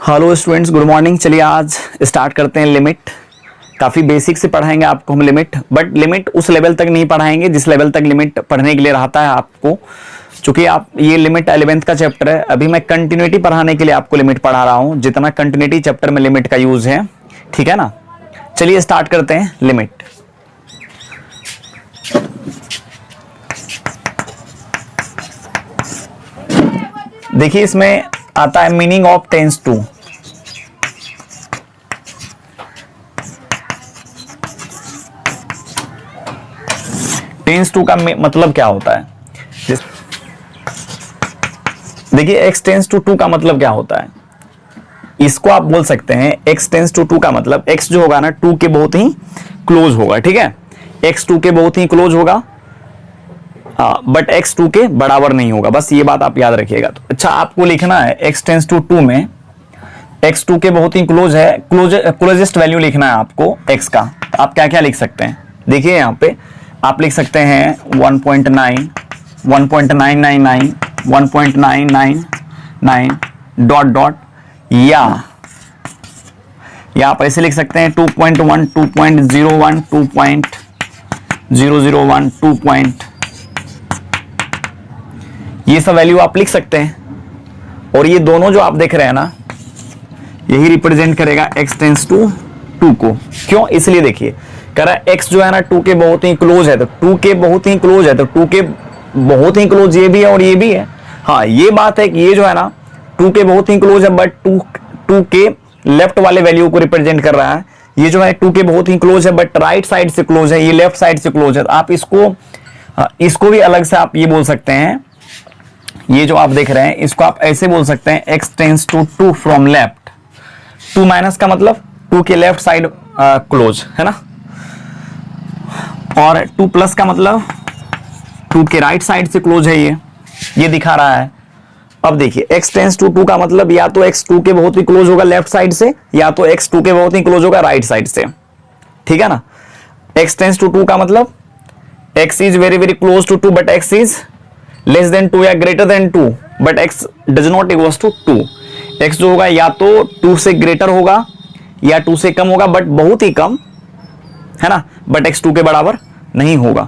Hello students, good morning. चलिए आज start करते हैं लिमिट। काफ़ी बेसिक से पढ़ाएंगे आपको हम लिमिट, बट लिमिट उस लेवल तक नहीं पढ़ाएंगे जिस लेवल तक लिमिट पढ़ने के लिए रहता है आपको। चूंकि आप ये लिमिट 11th का चैप्टर है, अभी मैं कंटिन्यूटी पढ़ाने के लिए आपको लिमिट पढ़ा रहा हूँ, जितना कंटिन्यूटी चैप्टर में लिमिट का यूज है, ठीक है ना। चलिए स्टार्ट करते हैं लिमिट। देखिए इसमें आता है meaning of tends to. Tends to का मतलब क्या होता है? देखिए एक्स टेंस टू टू का मतलब क्या होता है, इसको आप बोल सकते हैं एक्स टेंस टू टू का मतलब एक्स जो होगा ना टू के बहुत ही क्लोज होगा, ठीक है। एक्स टू के बहुत ही क्लोज होगा, बट एक्स टू के बराबर नहीं होगा, बस ये बात आप याद रखिएगा। तो अच्छा आपको लिखना है एक्स टेंस टू टू में एक्स टू के बहुत ही क्लोज है, क्लोजेस्ट वैल्यू लिखना है आपको एक्स का। तो आप क्या क्या लिख सकते हैं, देखिए यहाँ पे आप लिख सकते हैं 1.9, 1.999, 1.999 डॉट डॉट, या आप ऐसे लिख सकते हैं 2.1, 2.01, 2.001, 2. ये सब वैल्यू आप लिख सकते हैं। और ये दोनों जो आप देख रहे हैं ना, यही रिप्रेजेंट करेगा एक्स टेंस टू टू को। क्यों? इसलिए देखिए कह रहा है एक्स जो है ना टू के बहुत ही क्लोज है, तो टू के बहुत ही क्लोज है, तो टू के बहुत ही क्लोज ये भी है और ये भी है। हाँ ये बात है कि ये जो है ना टू के बहुत ही क्लोज है, बट टू के लेफ्ट वाले वैल्यू को रिप्रेजेंट कर रहा है। ये जो है टू के बहुत ही क्लोज है, बट राइट साइड से क्लोज है, ये लेफ्ट साइड से क्लोज है। तो आप इसको भी अलग से आप ये बोल सकते हैं, ये जो आप देख रहे हैं इसको आप ऐसे बोल सकते हैं x tends to two from left. Two minus का मतलब टू के लेफ्ट साइड क्लोज है ना, और टू प्लस का मतलब टू के राइट साइड से क्लोज है, ये दिखा रहा है। अब देखिए एक्स टेंस टू टू का मतलब या तो एक्स टू के बहुत ही क्लोज होगा लेफ्ट साइड से, या तो एक्स टू के बहुत ही क्लोज होगा राइट साइड से, ठीक है ना। एक्स टेंस टू टू का मतलब x is very very close to two, but x is less than two या greater than two, but x does not equals to two. X जो होगा या तो टू से ग्रेटर होगा या टू से कम होगा, बट बहुत ही कम है ना, बट एक्स टू के बराबर नहीं होगा।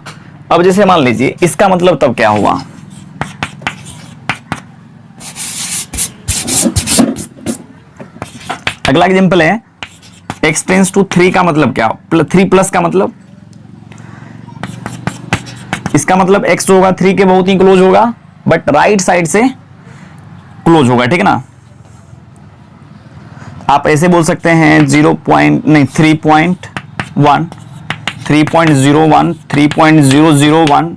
अब जैसे मान लीजिए इसका मतलब तब क्या हुआ, अगला एग्जांपल है एक्स टेंस टू थ्री का मतलब क्या, थ्री प्लस का मतलब, इसका मतलब एक्स जो होगा थ्री के बहुत ही क्लोज होगा, बट राइट साइड से क्लोज होगा, ठीक है ना। आप ऐसे बोल सकते हैं 3.1, 3.01, 3.001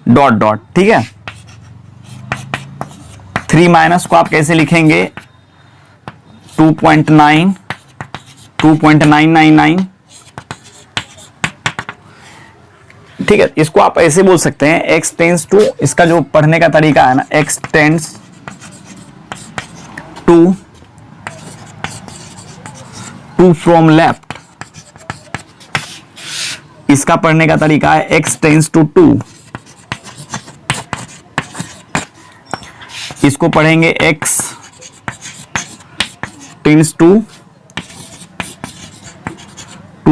डॉट डॉट, ठीक है। 3 माइनस को आप कैसे लिखेंगे 2.9, 2.999, ठीक है। इसको आप ऐसे बोल सकते हैं एक्स टेंस टू, इसका जो पढ़ने का तरीका है ना, x tends to from left, इसका पढ़ने का तरीका है एक्स टेंस टू टू, इसको पढ़ेंगे x tends to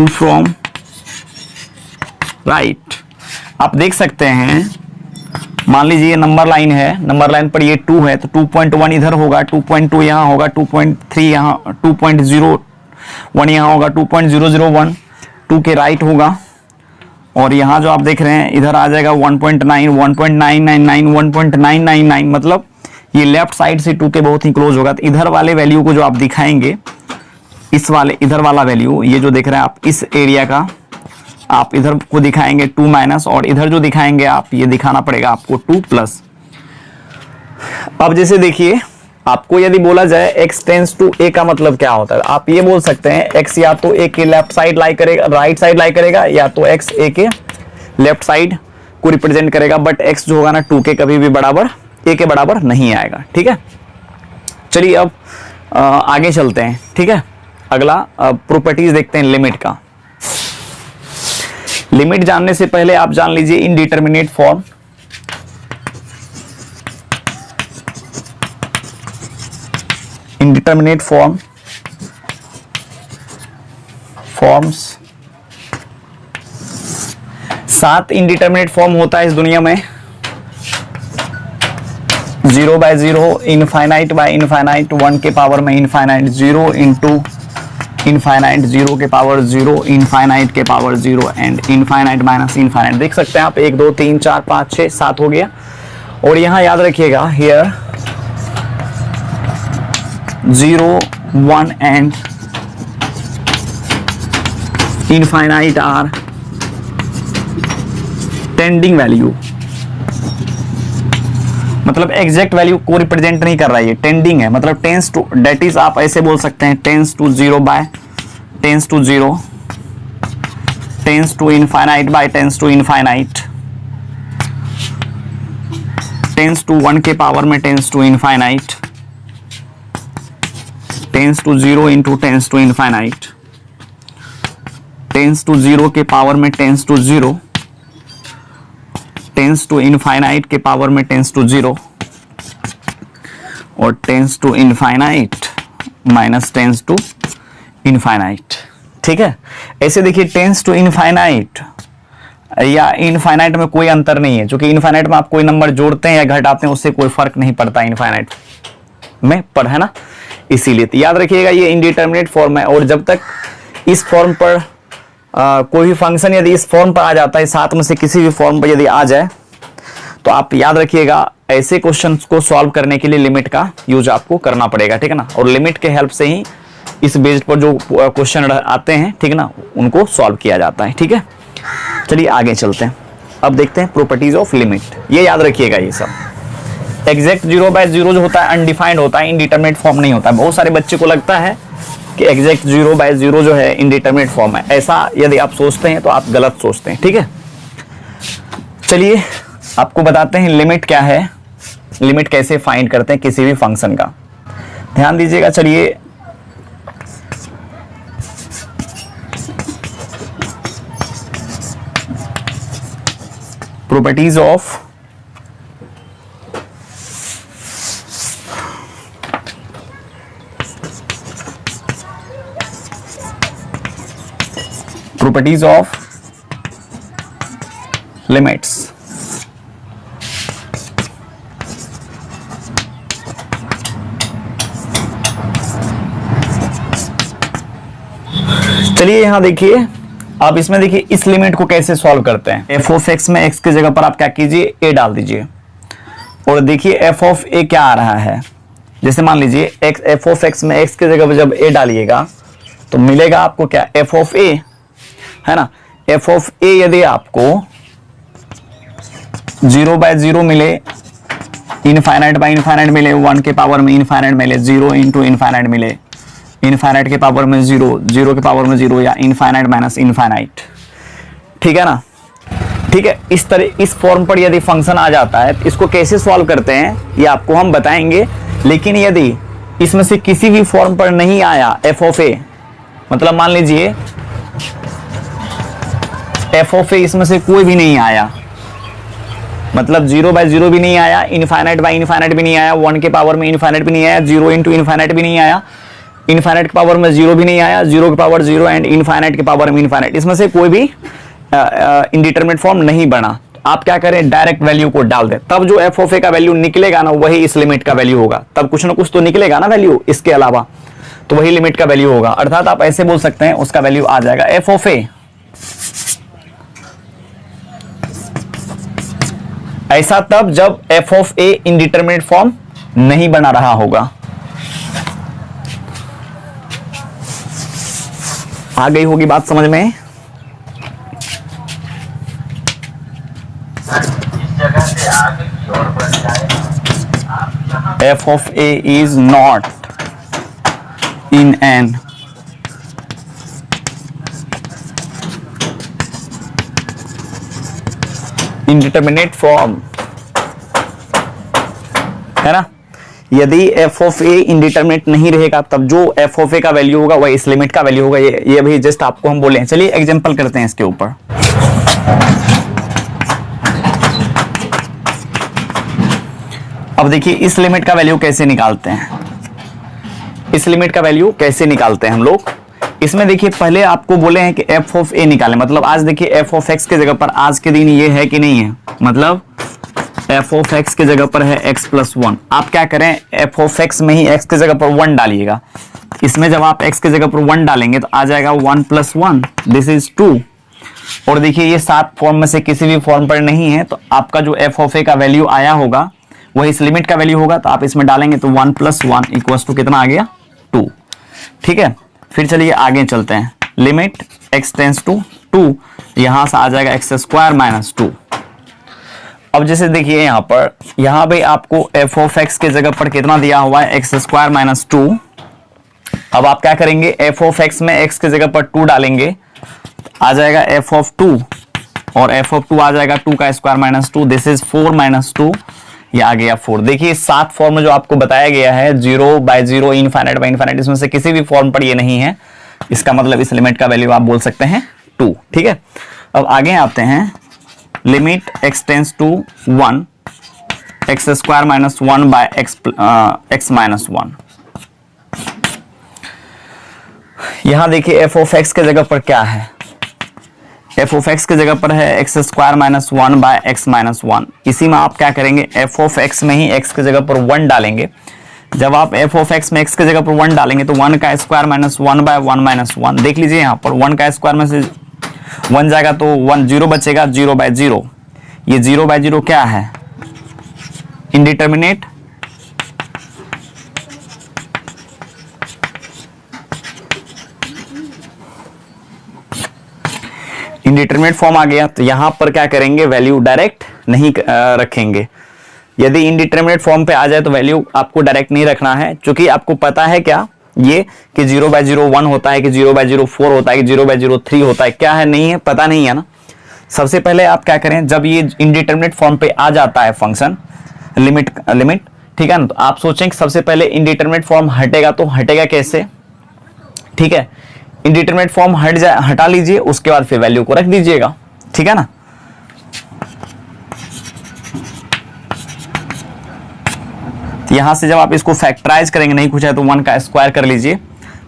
from right. आप देख सकते हैं, मान लीजिए ये नंबर लाइन है, नंबर लाइन पर ये 2 है, तो 2.1 इधर होगा, 2.2 यहाँ होगा, 2.3 यहाँ, 2.01 यहाँ होगा, 2.001 2 के राइट होगा, और यहाँ जो आप देख रहे हैं इधर आ जाएगा 1.9, 1.999, 1.999, मतलब ये लेफ्ट साइड से 2 के बहुत ही क्लोज होगा। तो इधर वाले वैल्यू को जो आप दिखाएंगे, इस वाले इधर वाला वैल्यू, ये जो देख रहे हैं आप इस एरिया का, आप इधर को दिखाएंगे 2 माइनस, और इधर जो दिखाएंगे आप ये दिखाना पड़ेगा आपको 2 प्लस। अब जैसे देखिए आपको यदि बोला जाए एक्स टेंस टू ए का मतलब क्या होता है, आप ये बोल सकते हैं एक्स या तो ए के लेफ्ट साइड लाई करेगा, राइट साइड लाई करेगा, या तो एक्स ए के लेफ्ट साइड को रिप्रेजेंट करेगा, बट एक्स जो होगा ना 2 के कभी भी बराबर ए के बराबर नहीं आएगा, ठीक है। चलिए अब आगे चलते हैं, ठीक है। अगला प्रॉपर्टीज देखते हैं लिमिट का। लिमिट जानने से पहले आप जान लीजिए indeterminate form. indeterminate forms 7 indeterminate form होता है इस दुनिया में। 0 बाय 0, इनफाइनाइट बाय इनफाइनाइट, 1 के पावर में इनफाइनाइट, 0 इंटू इनफाइनाइट, 0 के पावर 0, इनफाइनाइट के power 0 and infinite minus infinite. देख सकते हैं आप 1 2 3 4 5 6 7 हो गया। और यहां याद रखिएगा here 0 1 and infinite are tending value, मतलब एग्जैक्ट वैल्यू को रिप्रेजेंट नहीं कर रहा है, ये टेंडिंग है, मतलब टेंस टू, डेट इज आप ऐसे बोल सकते हैं tends to 0 by tends to 0, tends to infinite by tends to infinite, tends to 1 के पावर में tends to infinite, tends to 0 into tends to infinite, tends to 0 के पावर में tends to 0, tends to infinite के power में tends to 0 और tends to infinite minus tends to infinite. ठीक है, ऐसे देखिए टेंस टू इनफाइनाइट या इनफाइनाइट में कोई अंतर नहीं है, क्योंकि इनफाइनाइट में आप कोई नंबर जोड़ते हैं या घटाते हैं उससे कोई फर्क नहीं पड़ता इनफाइनाइट में, पर है ना, इसीलिए तो याद रखिएगा ये इनडिटरमिनेट फॉर्म है। और जब तक इस फॉर्म पर कोई भी फंक्शन यदि इस फॉर्म पर आ जाता है, 7 में से किसी भी फॉर्म पर यदि आ जाए, तो आप याद रखिएगा ऐसे क्वेश्चंस को सॉल्व करने के लिए लिमिट का यूज आपको करना पड़ेगा, ठीक है ना। और लिमिट के हेल्प से ही इस बेस पर जो क्वेश्चन आते हैं, ठीक है ना, उनको सॉल्व किया जाता है। ठीक है, चलिए आगे चलते हैं। अब देखते हैं प्रॉपर्टीज ऑफ लिमिट। ये याद रखिएगा, ये सब एग्जैक्ट 0 बाय 0 जो होता है अनडिफाइंड होता है, इनडिटरमिनेट फॉर्म नहीं होता है। बहुत सारे बच्चे को लगता है कि एग्जैक्ट 0 बाय 0 जो है इनडिटरमिनेट फॉर्म है, ऐसा यदि आप सोचते हैं तो आप गलत सोचते हैं। ठीक है, चलिए आपको बताते हैं लिमिट क्या है, लिमिट कैसे फाइंड करते हैं किसी भी फंक्शन का। ध्यान दीजिएगा। चलिए प्रॉपर्टीज ऑफ लिमिट्स। चलिए यहां देखिए, अब इसमें देखिए इस लिमिट को कैसे सॉल्व करते हैं। एफ ऑफ एक्स में एक्स की जगह पर आप क्या कीजिए, ए डाल दीजिए। और देखिए एफ ऑफ ए क्या आ रहा है, जैसे मान लीजिए एक्स, एफ ऑफ एक्स में एक्स की जगह पर जब ए डालिएगा तो मिलेगा आपको क्या, एफ ऑफ ए, है ना। एफ ऑफ ए यदि आपको 0 बाय 0 मिले, इनफाइनाइट बाय इनफाइनाइट मिले, 1 के पावर में इनफाइनाइट मिले, 0 इंटू इनफाइनाइट मिले, इनफाइनाइट के पावर में 0, 0 के पावर में 0 या इनफाइनाइट माइनस इनफाइनाइट, ठीक है ना। ठीक है, इस तरह इस फॉर्म पर यदि फंक्शन आ जाता है तो इसको कैसे सॉल्व करते हैं ये आपको हम बताएंगे। लेकिन यदि इसमें से किसी भी फॉर्म पर नहीं आया एफ ऑफ ए, मतलब मान लीजिए एफ ऑफ ए इसमें से कोई भी नहीं आया, मतलब 0 बाय 0 भी नहीं आया, इनफाइनाइट बाय इनफाइनाइट भी नहीं आया, 1 के पावर में इनफाइनाइट भी नहीं आया, 0 इंटू इनफाइनाइट भी नहीं आया, इनफाइनाइट के पावर में 0 भी नहीं आया, 0 के पावर 0 एंड इनफाइनाइट के पावर में इनफाइनाइट, इसमें से कोई भी इनडिटरमिनेट फॉर्म नहीं बना, आप क्या करें, डायरेक्ट वैल्यू को डाल दें। तब जो एफ ऑफ ए का वैल्यू निकलेगा ना, वही इस लिमिट का वैल्यू होगा। तब कुछ ना कुछ तो निकलेगा ना वैल्यू इसके अलावा, तो वही लिमिट का वैल्यू होगा। अर्थात आप ऐसे बोल सकते हैं उसका वैल्यू आ जाएगा एफ ऑफ ए। ऐसा तब जब F of A indeterminate form नहीं बना रहा होगा। आ गई होगी बात समझ में। F of A is not in an indeterminate form, है ना। यदि एफ ऑफ ए इंडिटरमिनेट नहीं रहेगा तब जो एफ ऑफ ए का वैल्यू होगा वह इस लिमिट का वैल्यू होगा। ये अभी जस्ट आपको हम बोले हैं। चलिए एग्जांपल करते हैं इसके ऊपर। अब देखिए इस लिमिट का वैल्यू कैसे निकालते हैं। इस लिमिट का वैल्यू कैसे निकालते हैं हम लोग। इसमें देखिए पहले आपको बोले हैं कि एफ ऑफ ए निकालें, मतलब आज देखिए एफ ऑफ एक्स के जगह पर आज के दिन ये है कि नहीं है, मतलब एफ ऑफ एक्स के जगह पर है एक्स प्लस वन। आप क्या करें, एफ ऑफ एक्स में ही एक्स के जगह पर वन डालिएगा। इसमें जब आप एक्स के जगह पर वन डालेंगे तो आ जाएगा one plus one, this is two. और देखिए ये 7 फॉर्म में से किसी भी फॉर्म पर नहीं है, तो आपका जो एफ ऑफ ए का वैल्यू आया होगा वही इस लिमिट का वैल्यू होगा। तो आप इसमें डालेंगे तो one plus one equal to कितना आ गया, 2। ठीक है, फिर चलिए आगे चलते हैं। लिमिट एक्स टेंस टू 2, यहां से आ जाएगा एक्स स्क्वायर माइनस 2। अब जैसे देखिए यहाँ पे आपको एफ ऑफ एक्स के जगह पर कितना दिया हुआ है, एक्स स्क्वायर माइनस 2। अब आप क्या करेंगे, एफ ऑफ एक्स में एक्स के जगह पर 2 डालेंगे, आ जाएगा एफ ऑफ 2, और एफ ऑफ 2 आ जाएगा 2 का square minus 2, this is 4 minus 2, ये आ गया 4। देखिए 7 फॉर्म में जो आपको बताया गया है 0 बाय 0, इनफाइनाइट बाय इनफाइनाइट, इसमें से किसी भी फॉर्म पर ये नहीं है। इसका मतलब इस लिमिट का वैल्यू आप बोल सकते हैं 2। ठीक है, अब आगे आते हैं। Limit x tends to 1, x square minus 1 by x minus 1। यहां देखिए एफ ऑफ एक्स के जगह पर क्या है, एफ ऑफ एक्स के जगह पर है x square minus 1 by x minus 1। इसी में आप क्या करेंगे, एफ ऑफ एक्स में ही एक्स के जगह पर 1 डालेंगे। जब आप एफ ऑफ एक्स में एक्स के जगह पर 1 डालेंगे तो 1 का स्क्वायर माइनस 1 बाय 1 माइनस 1। देख लीजिए यहाँ पर 1 का स्क्वायर में से 1 जाएगा तो 1 0 बचेगा, 0 बाय 0। ये 0 बाय 0 क्या है, इनडिटर्मिनेट। इंडिटरमिनेट फॉर्म आ गया, तो यहां पर क्या करेंगे, वैल्यू डायरेक्ट नहीं रखेंगे। यदि इंडिटरमिनेट फॉर्म पे आ जाए तो वैल्यू आपको डायरेक्ट नहीं रखना है, क्योंकि आपको पता है क्या ये कि 0 बाय 0 1 होता है, कि 0 बाय 0 4 होता है, कि 0 बाय 0 3 होता है, क्या है, नहीं है, पता नहीं है ना। सबसे पहले आप क्या करें, जब ये इंडिटरमिनेट फॉर्म पे आ जाता है फंक्शन लिमिट, ठीक है ना, तो आप सोचें कि सबसे पहले इंडिटरमिनेट फॉर्म हटेगा, तो हटेगा कैसे। ठीक है, इंडिटरमिनेट फॉर्म हटा लीजिए, उसके बाद फिर वैल्यू को रख दीजिएगा। ठीक है ना, यहां से जब आप इसको फैक्टराइज करेंगे, नहीं कुछ है तो 1 का स्क्वायर कर लीजिए,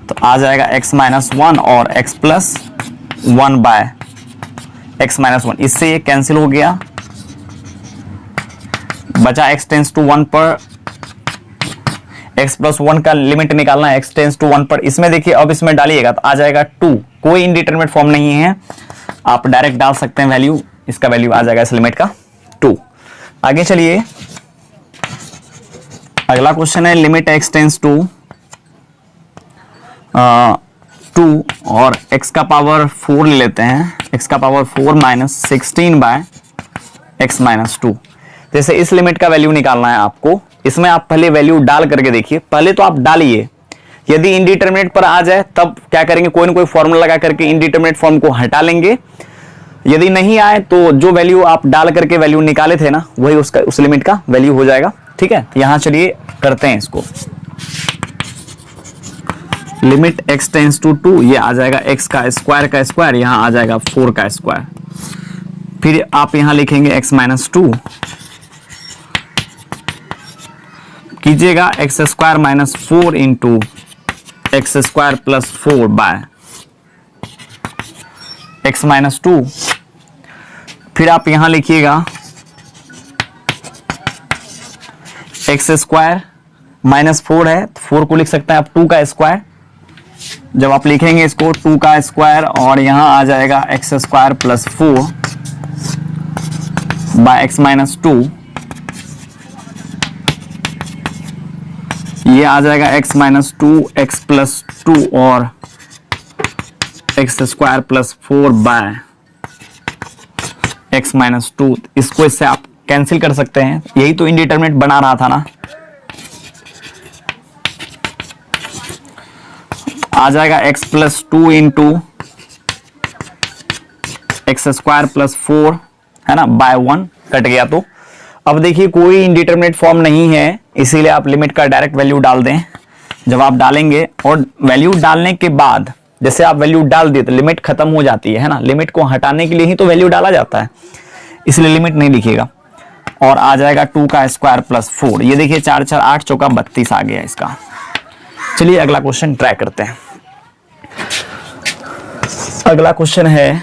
तो आ जाएगा x माइनस 1 और x plus 1 by x minus 1। इससे ये कैंसिल हो गया, बचा x टेंस टू 1 पर x प्लस 1 का लिमिट निकालना है, x टेंस टू 1 पर। इसमें देखिए अब इसमें डालिएगा तो आ जाएगा 2। कोई इंडिटरमिनेट फॉर्म नहीं है, आप डायरेक्ट डाल सकते हैं वैल्यू, इसका वैल्यू आ जाएगा इस लिमिट का 2। आगे चलिए, अगला क्वेश्चन है लिमिट x टेंस टू 2 और x का पावर 4 ले लेते हैं, x का power 4 minus 16 by x minus 2। जैसे इस लिमिट का वैल्यू निकालना है आपको, इसमें आप पहले वैल्यू डाल करके देखिए, पहले तो आप डालिए, यदि इंडिटरमिनेट पर आ जाए तब क्या करेंगे, कोई ना कोई फॉर्मूला लगा करके इंडिटरमिनेट फॉर्म को हटा लेंगे। यदि नहीं आए तो जो वैल्यू आप डाल करके वैल्यू निकाले थे ना, वही उसका उस लिमिट का वैल्यू हो जाएगा। ठीक है, तो यहां चलिए करते हैं इसको। लिमिट x टेंस टू 2, ये आ जाएगा x का स्क्वायर, यहां आ जाएगा 4 का स्क्वायर। फिर आप यहां लिखेंगे x माइनस 2, कीजिएगा x square minus 4 into x square plus 4 by x minus 2। फिर आप यहां लिखिएगा एक्स स्क्वायर माइनस 4 है, 4 को लिख सकते हैं आप 2 का स्क्वायर। जब आप लिखेंगे इसको 2 का स्क्वायर और यहां आ जाएगा x square plus 4 by x minus 2, ये आ जाएगा x माइनस 2 एक्स प्लस 2 और x square plus 4 by x minus 2। इसको इससे आप कैंसिल कर सकते हैं, यही तो इंडिटरमिनेट बना रहा था ना। आ जाएगा x plus 2 into x square plus 4 है ना, बाय 1 कट गया। तो अब देखिए कोई इंडिटरमिनेट फॉर्म नहीं है, इसीलिए आप लिमिट का डायरेक्ट वैल्यू डाल दें। जब आप डालेंगे और वैल्यू डालने के बाद जैसे आप वैल्यू डाल दिए तो लिमिट खत्म हो जाती है ना, लिमिट को हटाने के लिए ही तो वैल्यू डाला जाता है, इसलिए लिमिट नहीं लिखिएगा। और आ जाएगा 2 का स्क्वायर प्लस 4, ये देखिए 4 4 8 चौका 32 आ गया इसका। चलिए अगला क्वेश्चन ट्राई करते हैं। अगला क्वेश्चन है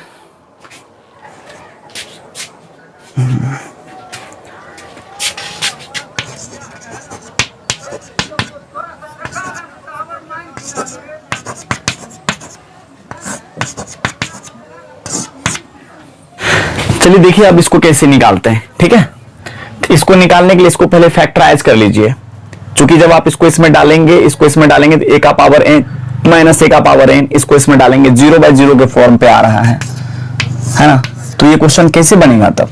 चलिए देखिए अब इसको कैसे निकालते हैं। ठीक है, इसको निकालने के लिए इसको पहले फैक्टराइज कर लीजिए, क्योंकि जब आप इसको इसमें डालेंगे, इसको इसमें डालेंगे तो a का पावर n माइनस a का पावर n, इसको इसमें डालेंगे 0/0 के फॉर्म पे आ रहा है ना। तो ये क्वेश्चन कैसे बनेगा? तब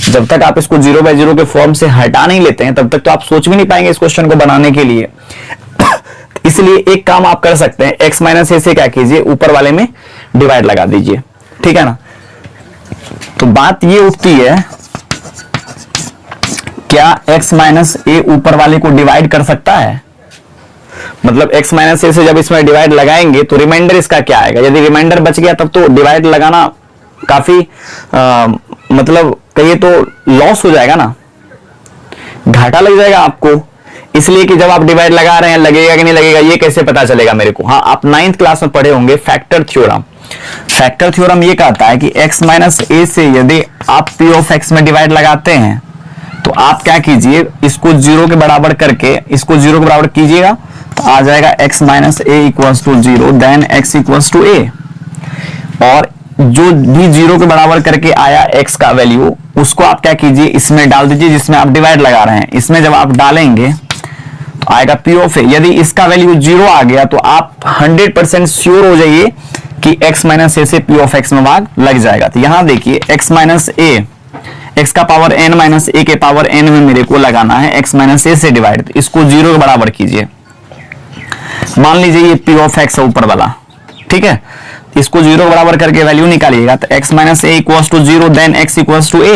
जब तक आप इसको 0/0 के फॉर्म से हटा नहीं लेते हैं तब तक तो आप सोच भी नहीं पाएंगे इस क्वेश्चन को बनाने के लिए। इसलिए एक काम आप कर सकते हैं, x माइनस a से क्या कीजिए, ऊपर वाले में डिवाइड लगा दीजिए। ठीक है ना। तो बात ये उठती है, क्या x माइनस a ऊपर वाले को डिवाइड कर सकता है? मतलब x माइनस a से जब इसमें डिवाइड लगाएंगे तो रिमाइंडर इसका क्या आएगा? यदि रिमाइंडर बच गया तब तो डिवाइड लगाना काफी मतलब कहिए तो लॉस हो जाएगा ना, घाटा लग जाएगा आपको। इसलिए कि जब आप डिवाइड लगा रहे हैं लगेगा कि नहीं लगेगा ये कैसे पता चलेगा मेरे को? हाँ, आप 9th क्लास में पढ़े होंगे फैक्टर थ्योरम। फैक्टर थ्योरम ये कहता है कि x माइनस a से यदि आप p ऑफ x में डिवाइड लगाते हैं तो आप क्या कीजिए, इसको 0 के बराबर करके इसको 0 के बराबर कीजिएगा तो आ जाएगा x minus a equals to 0 then x equals to a। और जो भी 0 के बराबर करके आया x का वैल्यू उसको आप क्या कीजिए, इसमें डाल दीजिए जिसमें आप डिवाइड लगा रहे हैं। इसमें जब आप डालेंगे तो आएगा p ऑफ a। यदि इसका वैल्यू 0 आ गया तो आप 100% श्योर हो जाइए कि x माइनस a से p ऑफ x में भाग लग जाएगा। तो यहां देखिए x माइनस a, x का पावर n माइनस a के पावर n में मेरे को लगाना है x माइनस a से डिवाइड। तो इसको 0 के बराबर कीजिए, मान लीजिए ये p ऑफ x है ऊपर वाला। ठीक है, इसको 0 के बराबर करके वैल्यू निकालिएगा तो x minus a equals to 0 then x equals to a।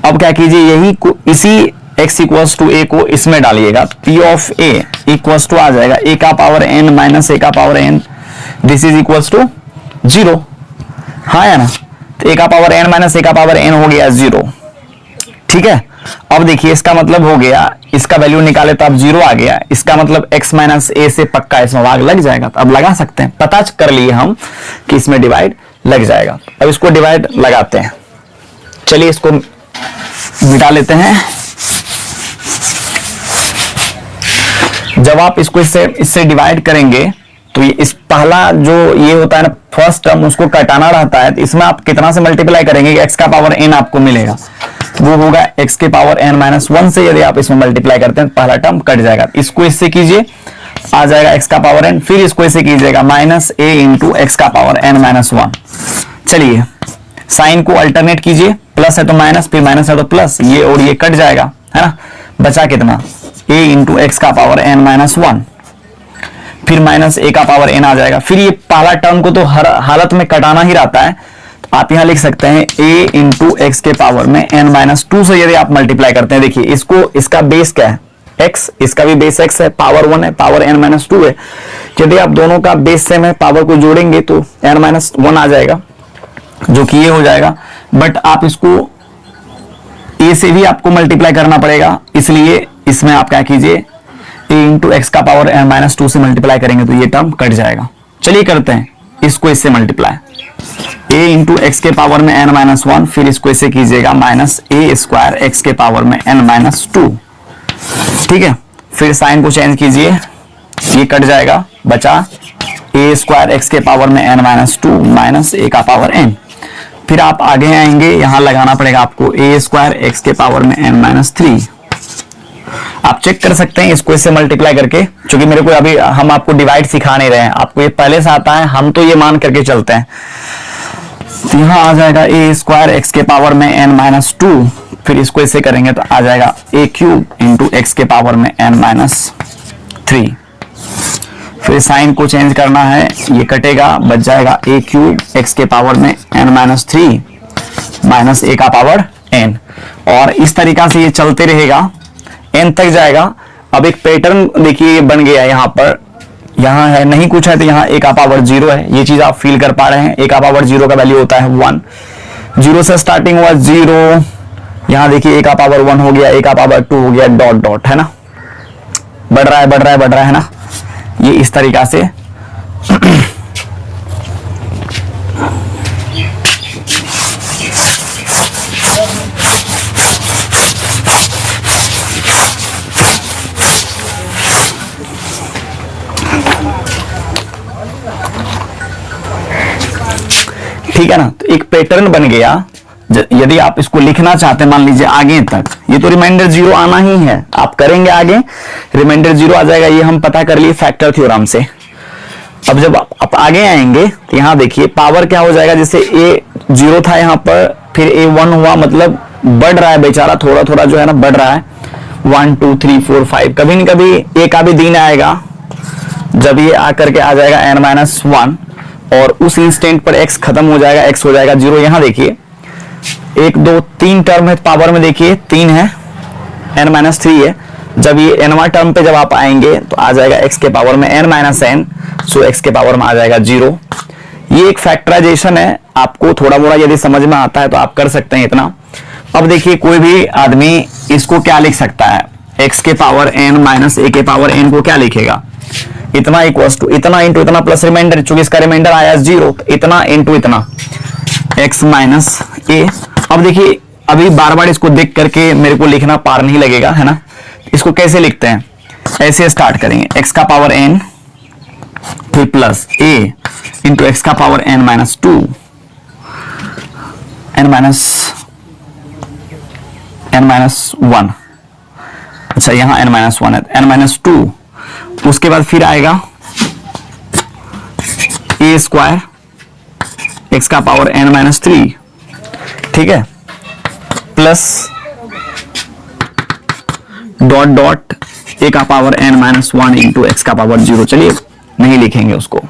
अब क्या कीजिए, यही इसी x इक्वल्स टू a को इसमें डालिएगा, p of a equals to आ जाएगा a का पावर n माइनस a का power n, this is equals to 0। हाँ या ना। तो a का पावर n माइनस a का पावर n हो गया 0। ठीक है, अब देखिए इसका मतलब हो गया, इसका वैल्यू निकाले तो अब 0 आ गया, इसका मतलब x माइनस a से पक्का इसमें भाग लग जाएगा। तो अब लगा सकते हैं, पता कर लिए हम कि इसमें डिवाइड लग जाएगा। अब इसको डिवाइड लगाते हैं। चलिए इसको मिटा लेते हैं। जब आप इसको इससे डिवाइड करेंगे तो ये इस पहला जो ये होता है ना फर्स्ट टर्म, उसको कटाना रहता है। तो इसमें आप कितना से मल्टीप्लाई करेंगे कि x का पावर n आपको मिलेगा, वो होगा x के पावर n माइनस 1 से। यदि आप इसमें मल्टीप्लाई करते हैं पहला टर्म कट जाएगा। इसको इससे कीजिए, आ जाएगा x का पावर n, फिर इसको इससे कीजिएगा माइनस a इंटू x का पावर n माइनस 1। चलिए साइन को अल्टरनेट कीजिए, प्लस है तो माइनस, फिर माइनस है तो प्लस, ये और ये कट जाएगा, है ना। बचा कितना, a इंटू x का पावर n माइनस 1, फिर माइनस a का पावर n आ जाएगा। फिर ये पहला टर्म को तो हर हालत में कटाना ही रहता है। तो आप यहां लिख सकते हैं a इंटू एक्स के पावर में n माइनस 2 से यदि आप मल्टीप्लाई करते हैं, देखिए इसको, इसका बेस क्या है x, इसका भी बेस x है, पावर 1 है, पावर n माइनस 2 है। यदि आप दोनों का बेस सेम है, पावर को जोड़ेंगे तो n माइनस 1 आ जाएगा, जो कि ये हो जाएगा। बट आप इसको a से भी आपको मल्टीप्लाई करना पड़ेगा, इसलिए इसमें आप क्या कीजिए, a इंटू एक्स का पावर n माइनस 2 से मल्टीप्लाई करेंगे तो ये टर्म कट जाएगा। चलिए करते हैं इसको इससे मल्टीप्लाई, a इंटू एक्स के पावर में n माइनस 1, फिर इसको इससे कीजिएगा माइनस a स्क्वायर एक्स के पावर में n माइनस 2। ठीक है, फिर साइन को चेंज कीजिए, ये कट जाएगा, बचा a स्क्वायर एक्स के पावर में n माइनस 2 माइनस a का पावर n। फिर आप आगे आएंगे, यहां लगाना पड़ेगा आपको a स्क्वायर एक्स के पावर में n माइनस 3। आप चेक कर सकते हैं इसको इससे मल्टीप्लाई करके, क्योंकि मेरे को अभी हम आपको डिवाइड सिखा नहीं रहे हैं, आपको ये पहले से आता है, हम तो ये मान करके चलते हैं। तो यहाँ आ जाएगा a स्क्वायर एक्स के पावर में n माइनस 2, फिर इसको इससे करेंगे तो आ जाएगा a क्यूब इंटू एक्स के पावर में n माइनस 3। फिर साइन को चेंज करना है, ये कटेगा, बच जाएगा a क्यूब एक्स के पावर में n माइनस 3 माइनस a का पावर n। और इस तरीका से ये चलते रहेगा, n तक जाएगा। अब एक पैटर्न देखिए ये बन गया, यहाँ पर, यहाँ है नहीं कुछ है तो यहाँ a का पावर 0 है, ये चीज आप फील कर पा रहे हैं। a का पावर 0 का वैल्यू होता है 1, 0 से स्टार्टिंग हुआ 0, यहाँ देखिए a का पावर 1 हो गया, a का पावर 2 हो गया, डॉट डॉट, है ना, बढ़ रहा है बढ़ रहा है बढ़ रहा है ना। ये इस तरीका से ठीक है ना। तो एक पैटर्न बन गया। यदि आप इसको लिखना चाहते हैं मान लीजिए आगे तक, ये तो रिमाइंडर 0 आना ही है, आप करेंगे आगे रिमाइंडर 0 आ जाएगा। ये हम पता कर लिए फैक्टर थ्योरम से। अब जब आप आगे आएंगे तो यहां देखिए पावर क्या हो जाएगा, जैसे a 0 था यहां पर, फिर a 1 हुआ, मतलब बढ़ रहा है बेचारा, थोड़ा थोड़ा जो है ना बढ़ रहा है। 1 2 3 4 5, कभी न कभी a का भी दिन आएगा जब ये आकर के आ जाएगा n-1 और उस इंस्टेंट पर x खत्म हो जाएगा, x हो जाएगा 0। यहां देखिए 1 2 3 टर्म है पावर में, देखिए 3 है, n-3 है। जब ये nवां टर्म पे जब आप आएंगे तो आ जाएगा x के पावर में n-n, सो x के पावर में आ जाएगा 0। ये एक फैक्टराइजेशन है, आपको थोड़ा मोड़ा यदि समझ में आता है तो आप कर सकते हैं इतना। अब देखिए कोई भी आदमी इसको क्या लिख सकता है, x के पावर n-a के पावर n को क्या लिखेगा, इतना इक्वल्स टू इतना इंटू इतना प्लस रिमाइंडर, चूंकि इसका रिमाइंडर आया 0, इतना इंटू इतना x माइनस a। अब देखिए अभी बार बार इसको देख करके मेरे को लिखना पार नहीं लगेगा, है ना। इसको कैसे लिखते हैं, ऐसे स्टार्ट करेंगे, x का पावर n फिर प्लस a इंटू x का पावर n-2 n-1। अच्छा यहां n-1 है, n-2, उसके बाद फिर आएगा a स्क्वायर x का पावर n-3, ठीक है, प्लस डॉट डॉट a का पावर n-1 इंटू x का पावर 0। चलिए नहीं लिखेंगे उसको,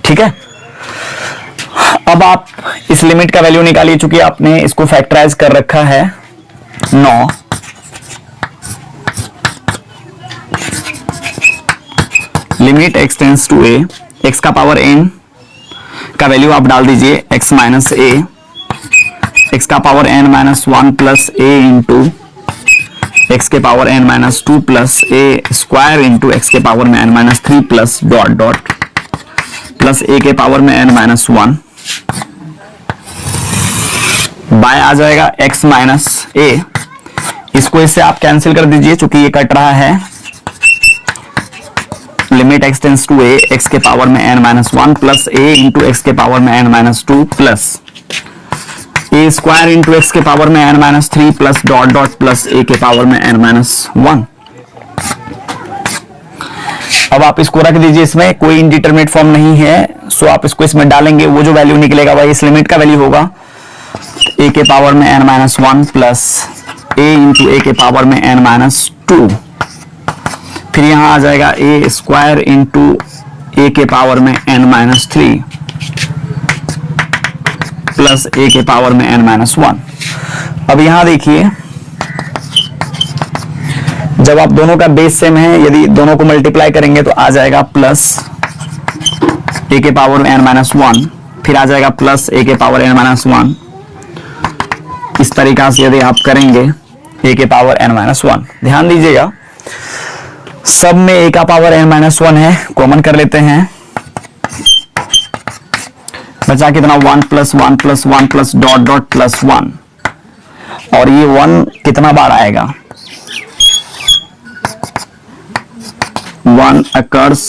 ठीक है। अब आप इस लिमिट का वैल्यू निकालिए, चूंकि आपने इसको फैक्टराइज कर रखा है 9, limit x tends to a, x का पावर n का वैल्यू आप डाल दीजिए x माइनस a, x का power n-1 plus a into x के power n-2 plus a square into x के पावर में n-3 plus dot dot plus a के पावर में n-1 बाय आ जाएगा x माइनस a। इसको इससे आप कैंसिल कर दीजिए, चूंकि ये कट रहा है। Limit x tends to a, x के पावर में n-1 plus a into x के पावर में n-2 plus a square into x के पावर में n-3 plus dot dot plus a के पावर में n-1। अब आप इसको रख दीजिए, इसमें कोई इंडिटरमिनेट फॉर्म नहीं है, सो आप इसको इसमें डालेंगे, वो जो वैल्यू निकलेगा वही इस लिमिट का वैल्यू होगा। a के पावर में n-1 plus a into a के पावर में n-2, फिर यहां आ जाएगा a स्क्वायर इंटू a के पावर में n-3 प्लस a के पावर में n-1। अब यहां देखिए जब आप दोनों का बेस सेम है, यदि दोनों को मल्टीप्लाई करेंगे तो आ जाएगा प्लस a के पावर में n-1, फिर आ जाएगा प्लस a के पावर n-1। इस तरीका से यदि आप करेंगे a के पावर n-1, ध्यान दीजिएगा सब में a का पावर n-1 है, कॉमन कर लेते हैं, बचा कितना 1 plus 1 plus 1 plus dot dot plus 1, और ये 1 कितना बार आएगा, 1 occurs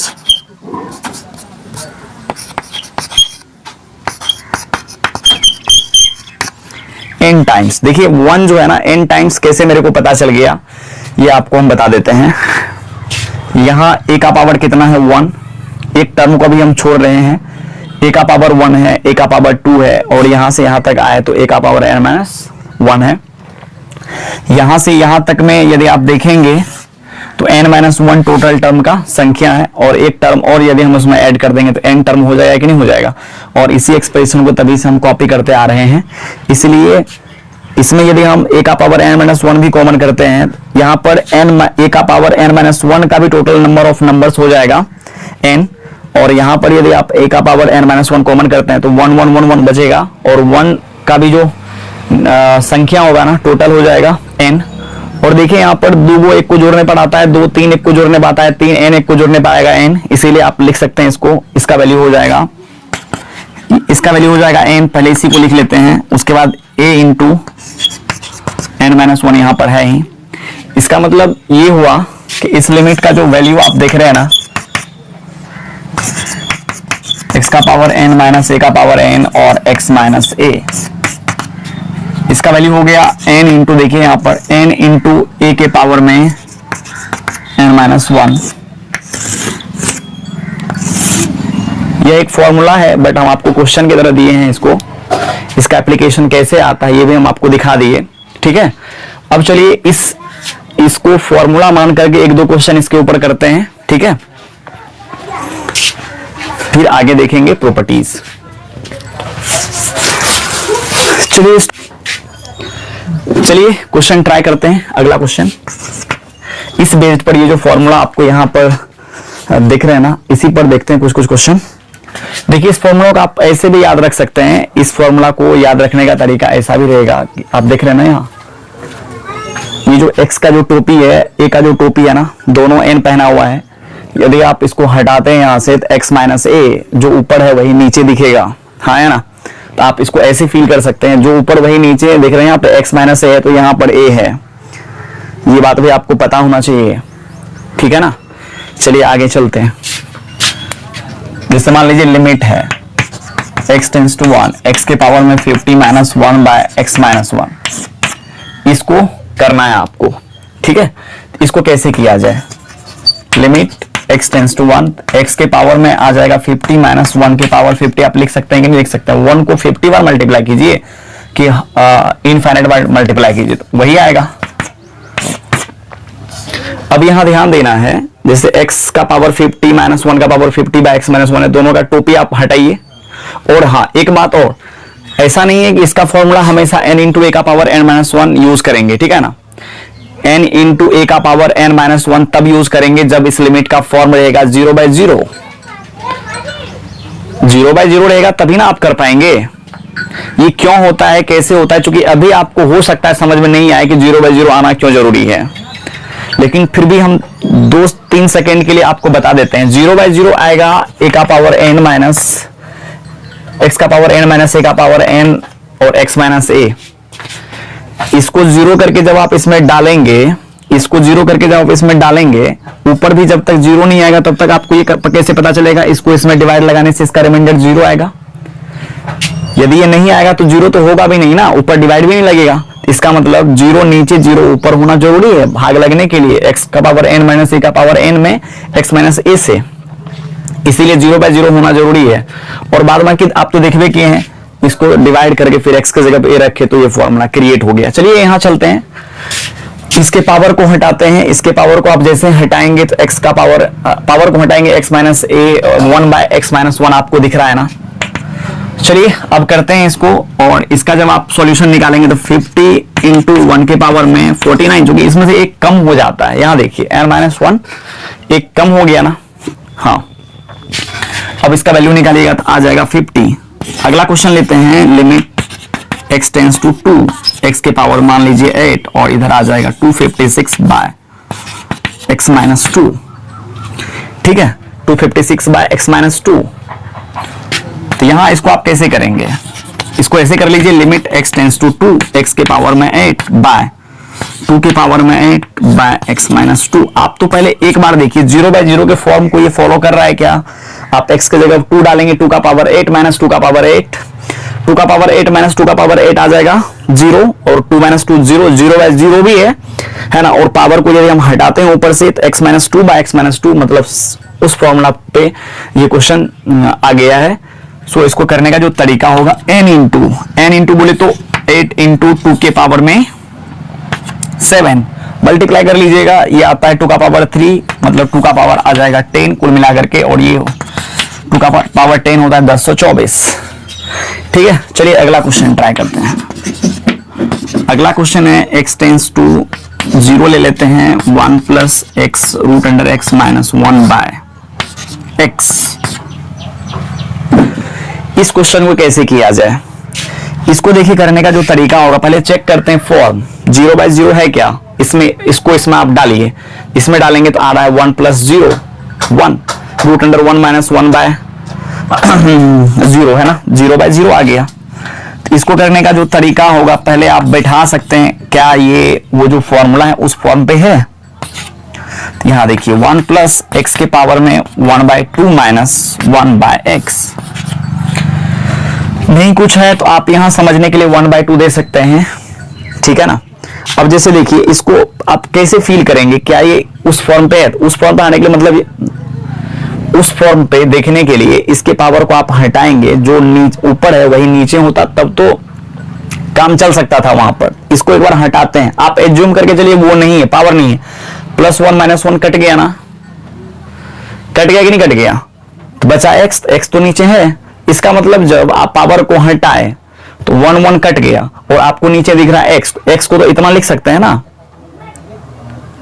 n टाइम्स। देखिए 1 जो है ना n टाइम्स कैसे मेरे को पता चल गया, ये आपको हम बता देते हैं। यहां a का पावर कितना है 1, एक टर्म को भी हम छोड़ रहे हैं, a का पावर 1 है, a का पावर 2 है, और यहां से यहां तक आए तो a का पावर n-1 है। यहां से यहां तक में यदि आप देखेंगे तो n-1 टोटल टर्म का संख्या है, और एक टर्म और यदि हम उसमें ऐड कर देंगे तो n टर्म हो जाएगा कि नहीं हो जाएगा। और इसी एक्सप्रेशन को तभी से हम कॉपी करते आ रहे हैं, इसलिए इसमें यदि हम a का पावर n-1 भी कॉमन करते हैं, यहाँ पर a का पावर n-1 का भी टोटल नंबर ऑफ नंबर्स हो जाएगा n, और यहाँ पर यदि आप a का पावर n-1 कॉमन करते हैं तो 1 1 1 1 बचेगा, और 1 का भी जो संख्या होगा ना टोटल हो जाएगा n, और देखिए यहाँ पर 2 को 1 को जोड़ने पर आता है, 2 3 1 को जोड़ने पर आता है, 3 n 1 को जोड़ने पाएगा n, इसीलिए आप लिख सकते हैं इसको, इसका वैल्यू हो जाएगा, इसका वैल्यू हो जाएगा n, पहले इसी को लिख लेते हैं, उसके बाद a इंटू n-1 यहाँ पर है ही। इसका मतलब ये हुआ कि इस लिमिट का जो वैल्यू आप देख रहे हैं ना, x का पावर n माइनस a का पावर n और x माइनस a, इसका वैल्यू हो गया n इंटू, देखिए यहाँ पर n इंटू a के पावर में n-1। यह एक फॉर्मूला है, बट हम आपको क्वेश्चन की तरह दिए हैं इसको, इसका एप्लीकेशन कैसे आता है ये भी हम आपको दिखा दिए, ठीक है। अब चलिए इसको फॉर्मूला मान करके 1-2 क्वेश्चन इसके ऊपर करते हैं, ठीक है, फिर आगे देखेंगे प्रॉपर्टीज। चलिए क्वेश्चन ट्राई करते हैं। अगला क्वेश्चन इस बेस पर, ये जो फॉर्मूला आपको यहां पर दिख रहे हैं ना, इसी पर देखते हैं कुछ क्वेश्चन। देखिए इस फॉर्मूला को आप ऐसे भी याद रख सकते हैं, इस फॉर्मूला को याद रखने का तरीका ऐसा भी रहेगा कि आप देख रहे हैं ना, यहाँ ये जो x का जो टोपी है, a का जो टोपी है ना, दोनों n पहना हुआ है, यदि आप इसको हटाते हैं यहाँ से तो x माइनस a जो ऊपर है वही नीचे दिखेगा, हाँ है ना। तो आप इसको ऐसे फील कर सकते हैं, जो ऊपर वही नीचे देख रहे हैं, यहाँ पे x माइनस a है तो यहाँ पर a है, ये बात भी आपको पता होना चाहिए, ठीक है ना। चलिए आगे चलते हैं। जैसे मान लीजिए लिमिट है x टेंड्स टू 1, x के पावर में 50 माइनस 1 बाय x माइनस 1, इसको करना है आपको, ठीक है। इसको कैसे किया जाए, limit x tends to 1, x के पावर में आ जाएगा 50 माइनस 1 के पावर 50, आप लिख सकते हैं कि नहीं लिख सकते हैं, 1 को 50 बार मल्टीप्लाई कीजिए कि इनफाइनाइट बार मल्टीप्लाई कीजिए तो वही आएगा। अब यहां ध्यान देना है, जैसे x का पावर 50 माइनस 1 का पावर 50 बाय x माइनस 1 है, दोनों का टोपी आप हटाइए। और हाँ एक बात और, ऐसा नहीं है कि इसका फॉर्मूला हमेशा n इंटू a का पावर n-1 यूज करेंगे, ठीक है ना। n इंटू a का पावर n-1 तब यूज करेंगे जब इस लिमिट का फॉर्म रहेगा 0/0, 0/0 रहेगा तभी ना आप कर पाएंगे। ये क्यों होता है, कैसे होता है, क्योंकि अभी आपको हो सकता है समझ में नहीं आए कि 0/0 आना क्यों जरूरी है, लेकिन फिर भी हम 2-3 सेकेंड के लिए आपको बता देते हैं। 0/0 आएगा a का पावर n माइनस x का पावर n माइनस a का पावर n और x माइनस a, इसको 0 करके जब आप इसमें डालेंगे, इसको 0 करके जब आप इसमें डालेंगे, ऊपर भी जब तक 0 नहीं आएगा तब तक आपको ये कैसे पता चलेगा, इसको इसमें डिवाइड लगाने से इसका रिमाइंडर 0 आएगा। यदि ये नहीं आएगा तो 0 तो होगा भी नहीं ना, ऊपर डिवाइड भी नहीं लगेगा, इसका मतलब 0 नीचे 0 ऊपर होना जरूरी है भाग लगने के लिए, x का पावर n माइनस a का पावर n में x माइनस a से, इसीलिए 0/0 होना जरूरी है। और बाद में आप तो देखबे किए हैं, इसको डिवाइड करके फिर x की जगह पे a रखे तो ये फॉर्मूला क्रिएट हो गया। चलिए यहां चलते हैं, इसके पावर को हटाते हैं, इसके पावर को आप जैसे हटाएंगे तो x का पावर को हटाएंगे, x minus a 1 by x minus 1 आपको दिख रहा है ना। चलिए अब करते हैं इसको, और इसका जब आप सॉल्यूशन निकालेंगे तो 50 इंटू 1 के पावर में 49, जो कि इसमें से एक कम हो जाता है, यहां देखिए n-1 एक कम हो गया ना, हाँ। अब इसका वैल्यू निकालिएगा तो आ जाएगा 50। अगला क्वेश्चन लेते हैं, limit x tends to 2, x के पावर मान लीजिए 8 और इधर आ जाएगा 256 बाय x माइनस 2, ठीक है, 256 बाय x माइनस 2। तो यहां इसको आप कैसे करेंगे, इसको ऐसे कर लीजिए, limit x tends to 2, x के पावर में 8 बाय 2 के पावर में 8 बाय x माइनस 2। आप तो पहले एक बार देखिए 0/0 के फॉर्म को ये फॉलो कर रहा है क्या, आप x की जगह 2 डालेंगे, 2 का पावर 8 माइनस 2 का पावर 8, 2 का पावर 8 माइनस 2 का पावर 8 आ जाएगा 0, और 2 माइनस 2 0, 0/0 भी है ना। और पावर को यदि हम हटाते हैं ऊपर से तो x minus 2 by x minus 2, मतलब उस फॉर्मूला पे ये क्वेश्चन आ गया है। सो इसको करने का जो तरीका होगा, n इंटू बोले तो 8 इंटू 2 के पावर में 7 मल्टीप्लाई कर लीजिएगा, ये आता है 2 का पावर 3, मतलब 2 का पावर आ जाएगा 10 कुल मिला करके, और ये 2 का पावर 10 होता है 1024, ठीक है। चलिए अगला क्वेश्चन ट्राई करते हैं। अगला क्वेश्चन है x टेंड्स टू 0 ले लेते हैं, 1 plus x root under x minus 1 by x। इस क्वेश्चन को कैसे किया जाए, इसको देखिए करने का जो तरीका होगा, पहले चेक करते हैं फॉर्म, 0/0 है क्या, इसमें इसको इसमें आप डालिए, इसमें डालेंगे तो आ रहा है 1 + 0 1 √1 - 1 बाय 0 है ना, 0/0 आ गया। तो इसको करने का जो तरीका होगा, पहले आप बैठा सकते हैं, क्या ये वो जो फॉर्मूला है उस फॉर्म पे है? तो यहां देखिए 1 + x के पावर में 1/2 - 1/x नहीं कुछ है तो आप यहां समझने के लिए 1/2 दे सकते हैं, ठीक है ना। अब जैसे देखिए इसको आप कैसे फील करेंगे, क्या ये उस फॉर्म पे है? उस फॉर्म पे आने के लिए मतलब उस फॉर्म पे देखने के लिए इसके पावर को आप हटाएंगे, जो ऊपर है वही नीचे होता, तब तो काम चल सकता था वहां पर। इसको एक बार हटाते हैं, आप एज्यूम करके चलिए वो नहीं है, पावर नहीं है, +1 - 1 कट गया ना, कट गया कि नहीं कट गया, तो बचा x, x तो नीचे है। इसका मतलब जब आप पावर को हटाए तो 1 1 कट गया और आपको नीचे दिख रहा है x, x को तो इतना लिख सकते हैं ना,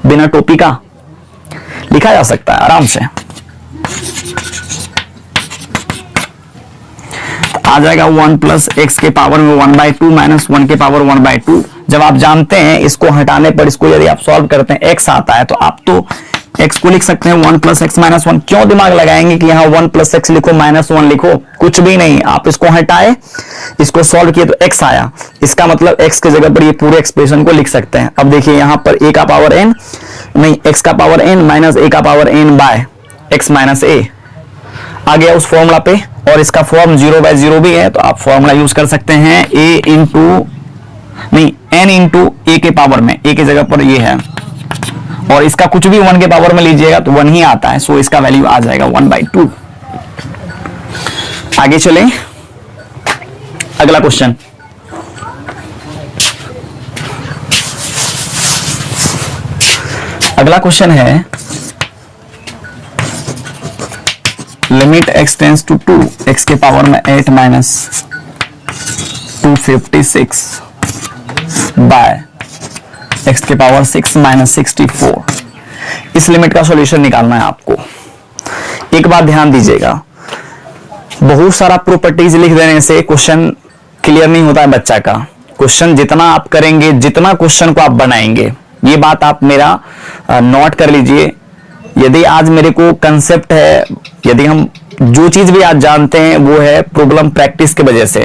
बिना टोपी का लिखा जा सकता है आराम से। आ जाएगा 1 + x के पावर में 1/2 - 1 के पावर 1/2। जब आप जानते हैं इसको हटाने पर, इसको यदि आप सॉल्व करते हैं x आता है, तो आप तो x को लिख सकते हैं 1 + x - 1। क्यों दिमाग लगाएंगे कि यहाँ 1 + x लिखो -1 लिखो, कुछ भी नहीं। आप इसको हटाए, इसको सॉल्व किए तो x आया, इसका मतलब x की जगह पर ये पूरे एक्सप्रेशन को लिख सकते हैं। अब देखिए यहाँ पर a का पावर n नहीं, x का पावर n - a का power n by x - a आ गया उस फॉर्मूला पे। और इसका फॉर्म 0/0 भी है, तो आप फॉर्मूला यूज कर सकते हैं n × a के पावर में, a की जगह पर ये है, और इसका कुछ भी 1 के पावर में लीजिएगा तो 1 ही आता है, सो इसका वैल्यू आ जाएगा 1/2। आगे चलें, अगला क्वेश्चन। अगला क्वेश्चन है limit x tends to 2, x के पावर में 8 - 256 बाय x के पावर 6 - 64। इस लिमिट का सॉल्यूशन निकालना है आपको। एक बात ध्यान दीजिएगा, बहुत सारा प्रॉपर्टीज लिख देने से क्वेश्चन क्लियर नहीं होता है बच्चा का। क्वेश्चन जितना आप करेंगे, जितना क्वेश्चन को आप बनाएंगे, ये बात आप मेरा नोट कर लीजिए। यदि आज मेरे को कंसेप्ट है, यदि हम जो चीज भी आज जानते हैं वो है प्रॉब्लम प्रैक्टिस की वजह से,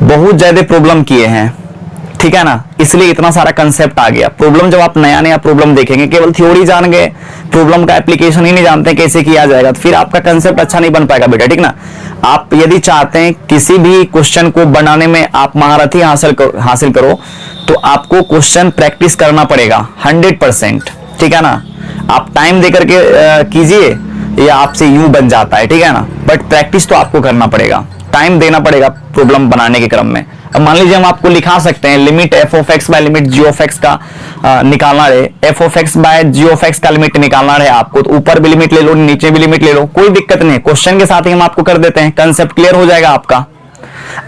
बहुत ज्यादा प्रॉब्लम किए हैं, ठीक है ना, इसलिए इतना सारा कंसेप्ट आ गया। प्रॉब्लम जब आप नया नया प्रॉब्लम देखेंगे, केवल थ्योरी जान गए, प्रॉब्लम का एप्लीकेशन ही नहीं जानते कैसे किया जाएगा, तो फिर आपका कंसेप्ट अच्छा नहीं बन पाएगा बेटा, ठीक ना। आप यदि चाहते हैं किसी भी क्वेश्चन को बनाने में आप महारथी हासिल करो, तो आपको क्वेश्चन प्रैक्टिस करना पड़ेगा 100%, ठीक है ना। आप टाइम देकर के कीजिए या आपसे यूं बन जाता है, ठीक है ना, बट प्रैक्टिस तो आपको करना पड़ेगा, टाइम देना पड़ेगा प्रॉब्लम बनाने के क्रम में। अब मान लीजिए हम आपको लिखा सकते हैं limit f(x) bye limit g(x) का निकालना रहे, f(x) बाय g(x) का लिमिट निकालना रहे आपको, तो ऊपर भी लिमिट ले लो, नीचे भी लिमिट ले लो, कोई दिक्कत नहीं, क्वेश्चन के साथ ही हम आपको कर देते हैं, कंसेप्ट क्लियर हो जाएगा आपका।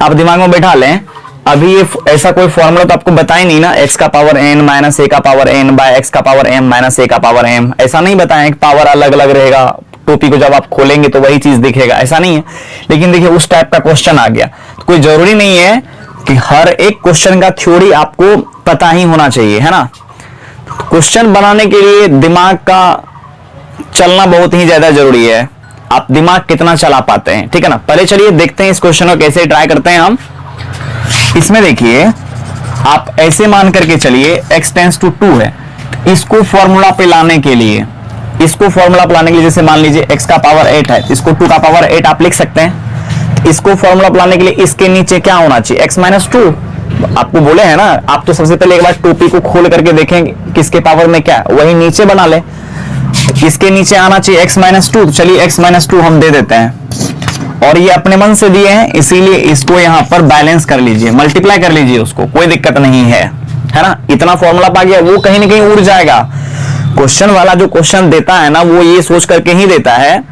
आप दिमाग में बैठा लें, अभी ये ऐसा कोई फॉर्मूला तो आपको बताया नहीं ना, x का पावर n - a का पावर n बाय x का पावर m - a का पावर m, ऐसा नहीं बताया कि पावर अलग अलग रहेगा, टोपी को जब आप खोलेंगे तो वही चीज दिखेगा, ऐसा नहीं है। लेकिन देखिए उस टाइप का क्वेश्चन आ गया, तो कोई जरूरी नहीं है कि हर एक क्वेश्चन का थ्योरी आपको पता ही होना चाहिए, है ना। क्वेश्चन बनाने के लिए दिमाग का चलना बहुत ही ज्यादा जरूरी है, आप दिमाग कितना चला पाते हैं, ठीक है ना। पहले चलिए देखते हैं इस क्वेश्चन को कैसे ट्राई करते हैं हम। इसमें देखिए आप ऐसे मान करके चलिए x टेंड्स टू 2 है, इसको फॉर्मूला पे लाने के लिए, इसको फॉर्मूला पे लाने के लिए, जैसे मान लीजिए x का पावर 8 है, इसको 2 का पावर 8 आप लिख सकते हैं। इसको फॉर्मूला पे लाने के लिए इसके नीचे क्या होना चाहिए, x - 2। आपको बोले हैं ना, आप तो सबसे पहले एक बार टोपी को खोल करके देखेंगे किसके पावर में क्या है, वही नीचे बना ले। इसके नीचे आना चाहिए x - 2, चलिए x - 2 हम दे देते हैं, और ये अपने मन से दिए हैं इसीलिए इसको यहां पर बैलेंस कर लीजिए, मल्टीप्लाई कर लीजिए उसको, कोई दिक्कत नहीं है, है ना। इतना फॉर्मूला पा गया, वो कहीं ना कहीं उड़ जाएगा। क्वेश्चन वाला जो क्वेश्चन देता है ना, वो ये सोच करके ही देता है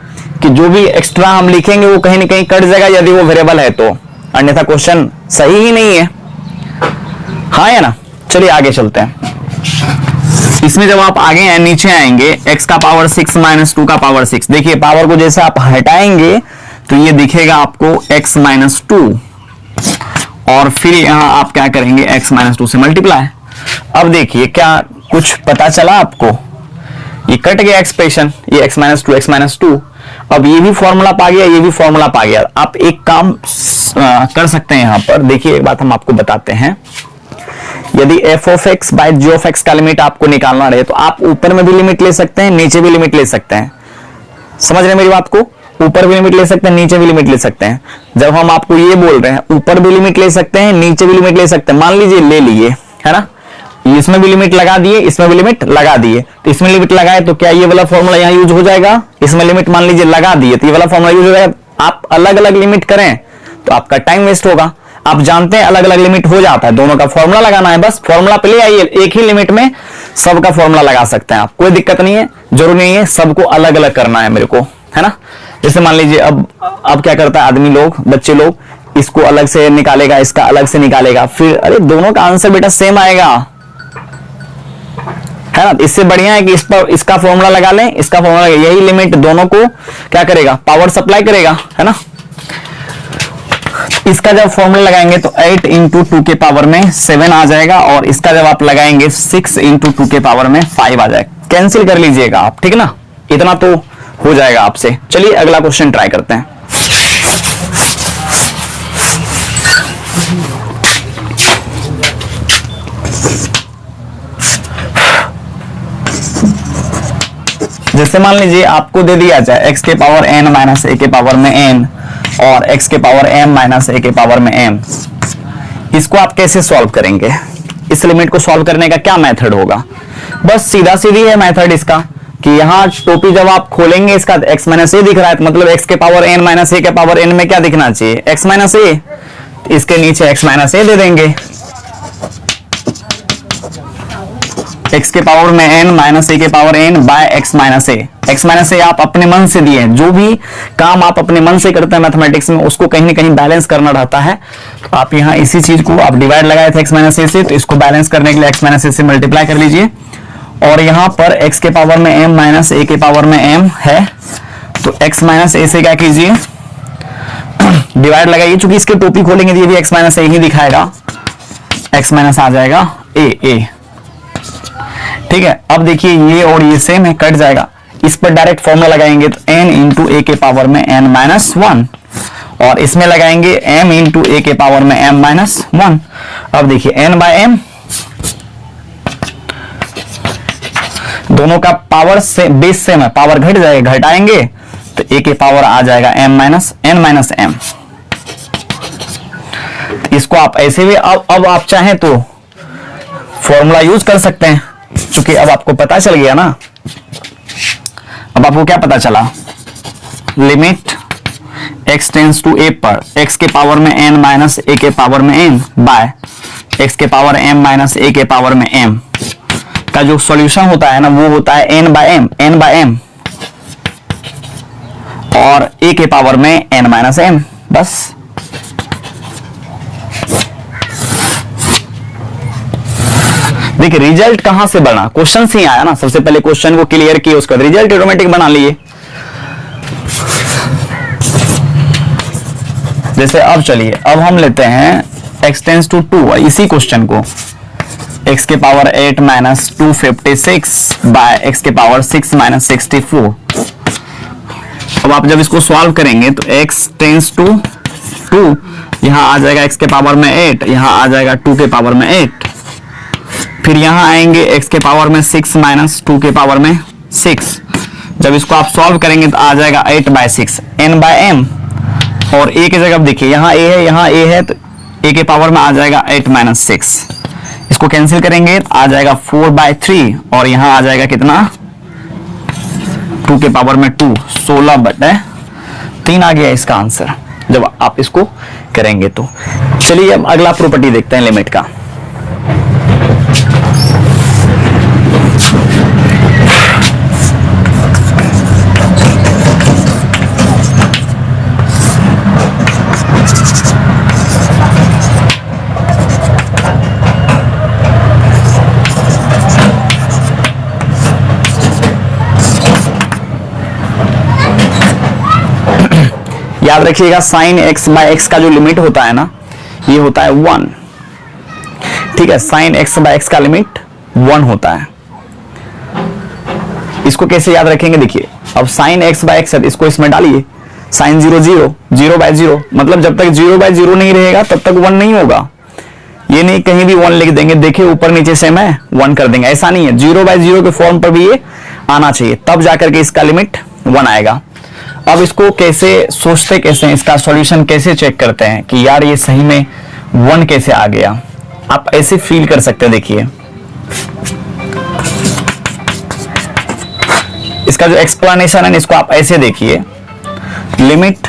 कि जो भी एक्स्ट्रा हम लिखेंगे वो कहीं ना कहीं कट जाएगा, यदि वो वेरिएबल है तो, अन्यथा क्वेश्चन सही ही नहीं है, हाँ या ना। चलिए आगे चलते हैं। इसमें जब आप आगे हैं, नीचे आएंगे, x का पावर 6 - 2 का पावर 6, देखिए पावर को जैसे आप हटाएंगे तो ये दिखेगा आपको x - 2, और फिर यहां आप क्या करेंगे x - 2 से मल्टीप्लाई, अब देखिए क्या कुछ पता चला आपको, ये कट गया एक्सप्रेशन, ये x minus two x minus two. अब ये भी फॉर्मूला पा गया, ये भी फॉर्मूला पा गया। आप एक काम कर सकते हैं यहां पर, देखिए एक बात हम आपको बताते हैं, यदि f of x by g of x का लिमिट आपको निकालना रहे तो आप ऊपर में भी लिमिट ले सकते हैं, नीचे भी लिमिट ले सकते हैं। समझ रहे हैं मेरी बात को? ऊपर भी लिमिट ले सकते हैं, नीचे भी लिमिट ले सकते हैं। जब हम आपको ये बोल रहे हैं ऊपर भी लिमिट ले सकते हैं, नीचे भी लिमिट ले सकते हैं, मान लीजिए ले लिए, है ना, इसमें भी लिमिट लगा दिए, इसमें भी लिमिट लगा दिए, तो इसमें लिमिट लगाए तो क्या ये वाला फॉर्मूला यहाँ यूज हो जाएगा? इसमें लिमिट मान लीजिए लगा दिए तो ये वाला फॉर्मूला यूज हो जाएगा। आप अलग अलग लिमिट करें तो आपका टाइम वेस्ट होगा। आप जानते हैं अलग अलग लिमिट हो जाता है, दोनों का फॉर्मूला लगाना है, बस फॉर्मूला पे ले आइए, एक ही लिमिट में सबका फॉर्मूला लगा सकते हैं आप, कोई दिक्कत नहीं है। जरूरी नहीं है सबको अलग अलग करना है मेरे को, है ना। जैसे मान लीजिए अब क्या करता है आदमी लोग, बच्चे लोग, इसको अलग से निकालेगा, इसका अलग से निकालेगा, फिर अरे दोनों का आंसर बेटा सेम आएगा, है ना। इससे बढ़िया है कि इस पर इसका फॉर्मूला लगा लें, इसका फॉर्मूला, यही लिमिट दोनों को क्या करेगा? पावर सप्लाई करेगा, है ना। इसका जब फॉर्मूला लगाएंगे तो 8 इंटू 2 के पावर में 7 आ जाएगा, और इसका जब आप लगाएंगे 6 इंटू 2 के पावर में 5 आ जाएगा। कैंसिल कर लीजिएगा आप, ठीक है ना, इतना तो हो जाएगा आपसे। चलिए अगला क्वेश्चन ट्राई करते हैं। जैसे मान लीजिए आपको दे दिया जाए x के पावर n माइनस a के पावर में n और x के पावर m माइनस a के पावर में m, इसको आप कैसे सॉल्व करेंगे? इस लिमिट को सॉल्व करने का क्या मेथड होगा? बस सीधा सीधी है मेथड इसका कि यहाँ टोपी जब आप खोलेंगे इसका x माइनस a दिख रहा है, तो मतलब x के पावर n माइनस a के पावर n में क्या दिखना चाहिए? x minus a। इसके नीचे x माइनस a दे देंगे, x के पावर में n माइनस a के power n by x minus a। x minus a आप अपने मन से दिए, जो भी काम आप अपने मन से करते हैं मैथमेटिक्स में उसको कहीं ना कहीं बैलेंस करना रहता है। तो आप यहाँ इसी चीज को आप डिवाइड लगाए थे x माइनस a से, तो इसको बैलेंस करने के लिए x माइनस a से मल्टीप्लाई कर लीजिए, और यहाँ पर x के पावर में m माइनस a के पावर में m है, तो x माइनस a से क्या कीजिए? डिवाइड लगाइए, चूंकि इसके टोपी खोलेंगे तो ये भी x माइनस a ही दिखाएगा, x माइनस आ जाएगा a। ठीक है, अब देखिए ये और ये सेम है, कट जाएगा। इस पर डायरेक्ट फॉर्मूला लगाएंगे तो n इंटू ए के पावर में n माइनस 1, और इसमें लगाएंगे m इंटू ए के पावर में m माइनस 1। अब देखिए n बाय m, दोनों का पावर से बेस सेम है, पावर घट जाएगा, घटाएंगे तो a के पावर आ जाएगा m minus n minus m। इसको आप ऐसे भी अब आप चाहें तो फॉर्मूला यूज कर सकते हैं, क्योंकि अब आपको पता चल गया ना। अब आपको क्या पता चला? Limit x tends to a पर x के पावर में n माइनस a के पावर में n बाय x के पावर m माइनस a के पावर में m का जो सॉल्यूशन होता है ना, वो होता है n बाय m और a के पावर में n माइनस m। बस देखिए रिजल्ट कहां से बना, क्वेश्चन से ही आया ना। सबसे पहले क्वेश्चन को क्लियर किए, उसका रिजल्ट ऑटोमेटिक बना लिए। जैसे अब चलिए, अब हम लेते हैं x टेंस टू 2, इसी क्वेश्चन को x के पावर 8 माइनस 256 बाय x के पावर 6 माइनस 64। अब आप जब इसको सॉल्व करेंगे तो x टेंस टू 2, यहां आ जाएगा x के पावर में 8, यहां आ जाएगा 2 के पावर में 8, फिर यहां आएंगे x के पावर में 6 माइनस 2 के पावर में 6। जब इसको आप सॉल्व करेंगे तो आ जाएगा 8 बाय 6 n बाय m, और a की जगह देखिए यहाँ a है, यहाँ a है, तो a के पावर में आ जाएगा 8 माइनस 6। इसको कैंसिल करेंगे तो आ जाएगा 4 बाय 3, और यहाँ आ जाएगा कितना? 2 के पावर में 2, 16 बटे 3 आ गया इसका आंसर जब आप इसको करेंगे तो। चलिए अब अगला प्रॉपर्टी देखते हैं लिमिट का। याद रखिएगा साइन x बाय x का जो लिमिट होता है ना, ये होता है 1। ठीक है, साइन एक्स बाय एक्स का लिमिट 1 होता है। इसको कैसे याद रखेंगे, देखिए अब साइन एक्स बाय एक्स है, इसको इसमें डालिए, साइन 0 0, 0 बाय 0, मतलब जब तक 0 बाय 0 नहीं रहेगा तब तक 1 नहीं होगा। ये नहीं कहीं भी 1 लिख देंगे, देखिए ऊपर नीचे से मैं 1 कर देंगे, ऐसा नहीं है, 0 बाय 0 के फॉर्म पर भी ये आना चाहिए, तब जाकर के इसका लिमिट 1 आएगा। अब इसको कैसे सोचते, कैसे इसका सॉल्यूशन कैसे चेक करते हैं कि यार ये सही में 1 कैसे आ गया, आप ऐसे फील कर सकते हैं। देखिए इसका जो एक्सप्लेनेशन है इसको आप ऐसे देखिए, limit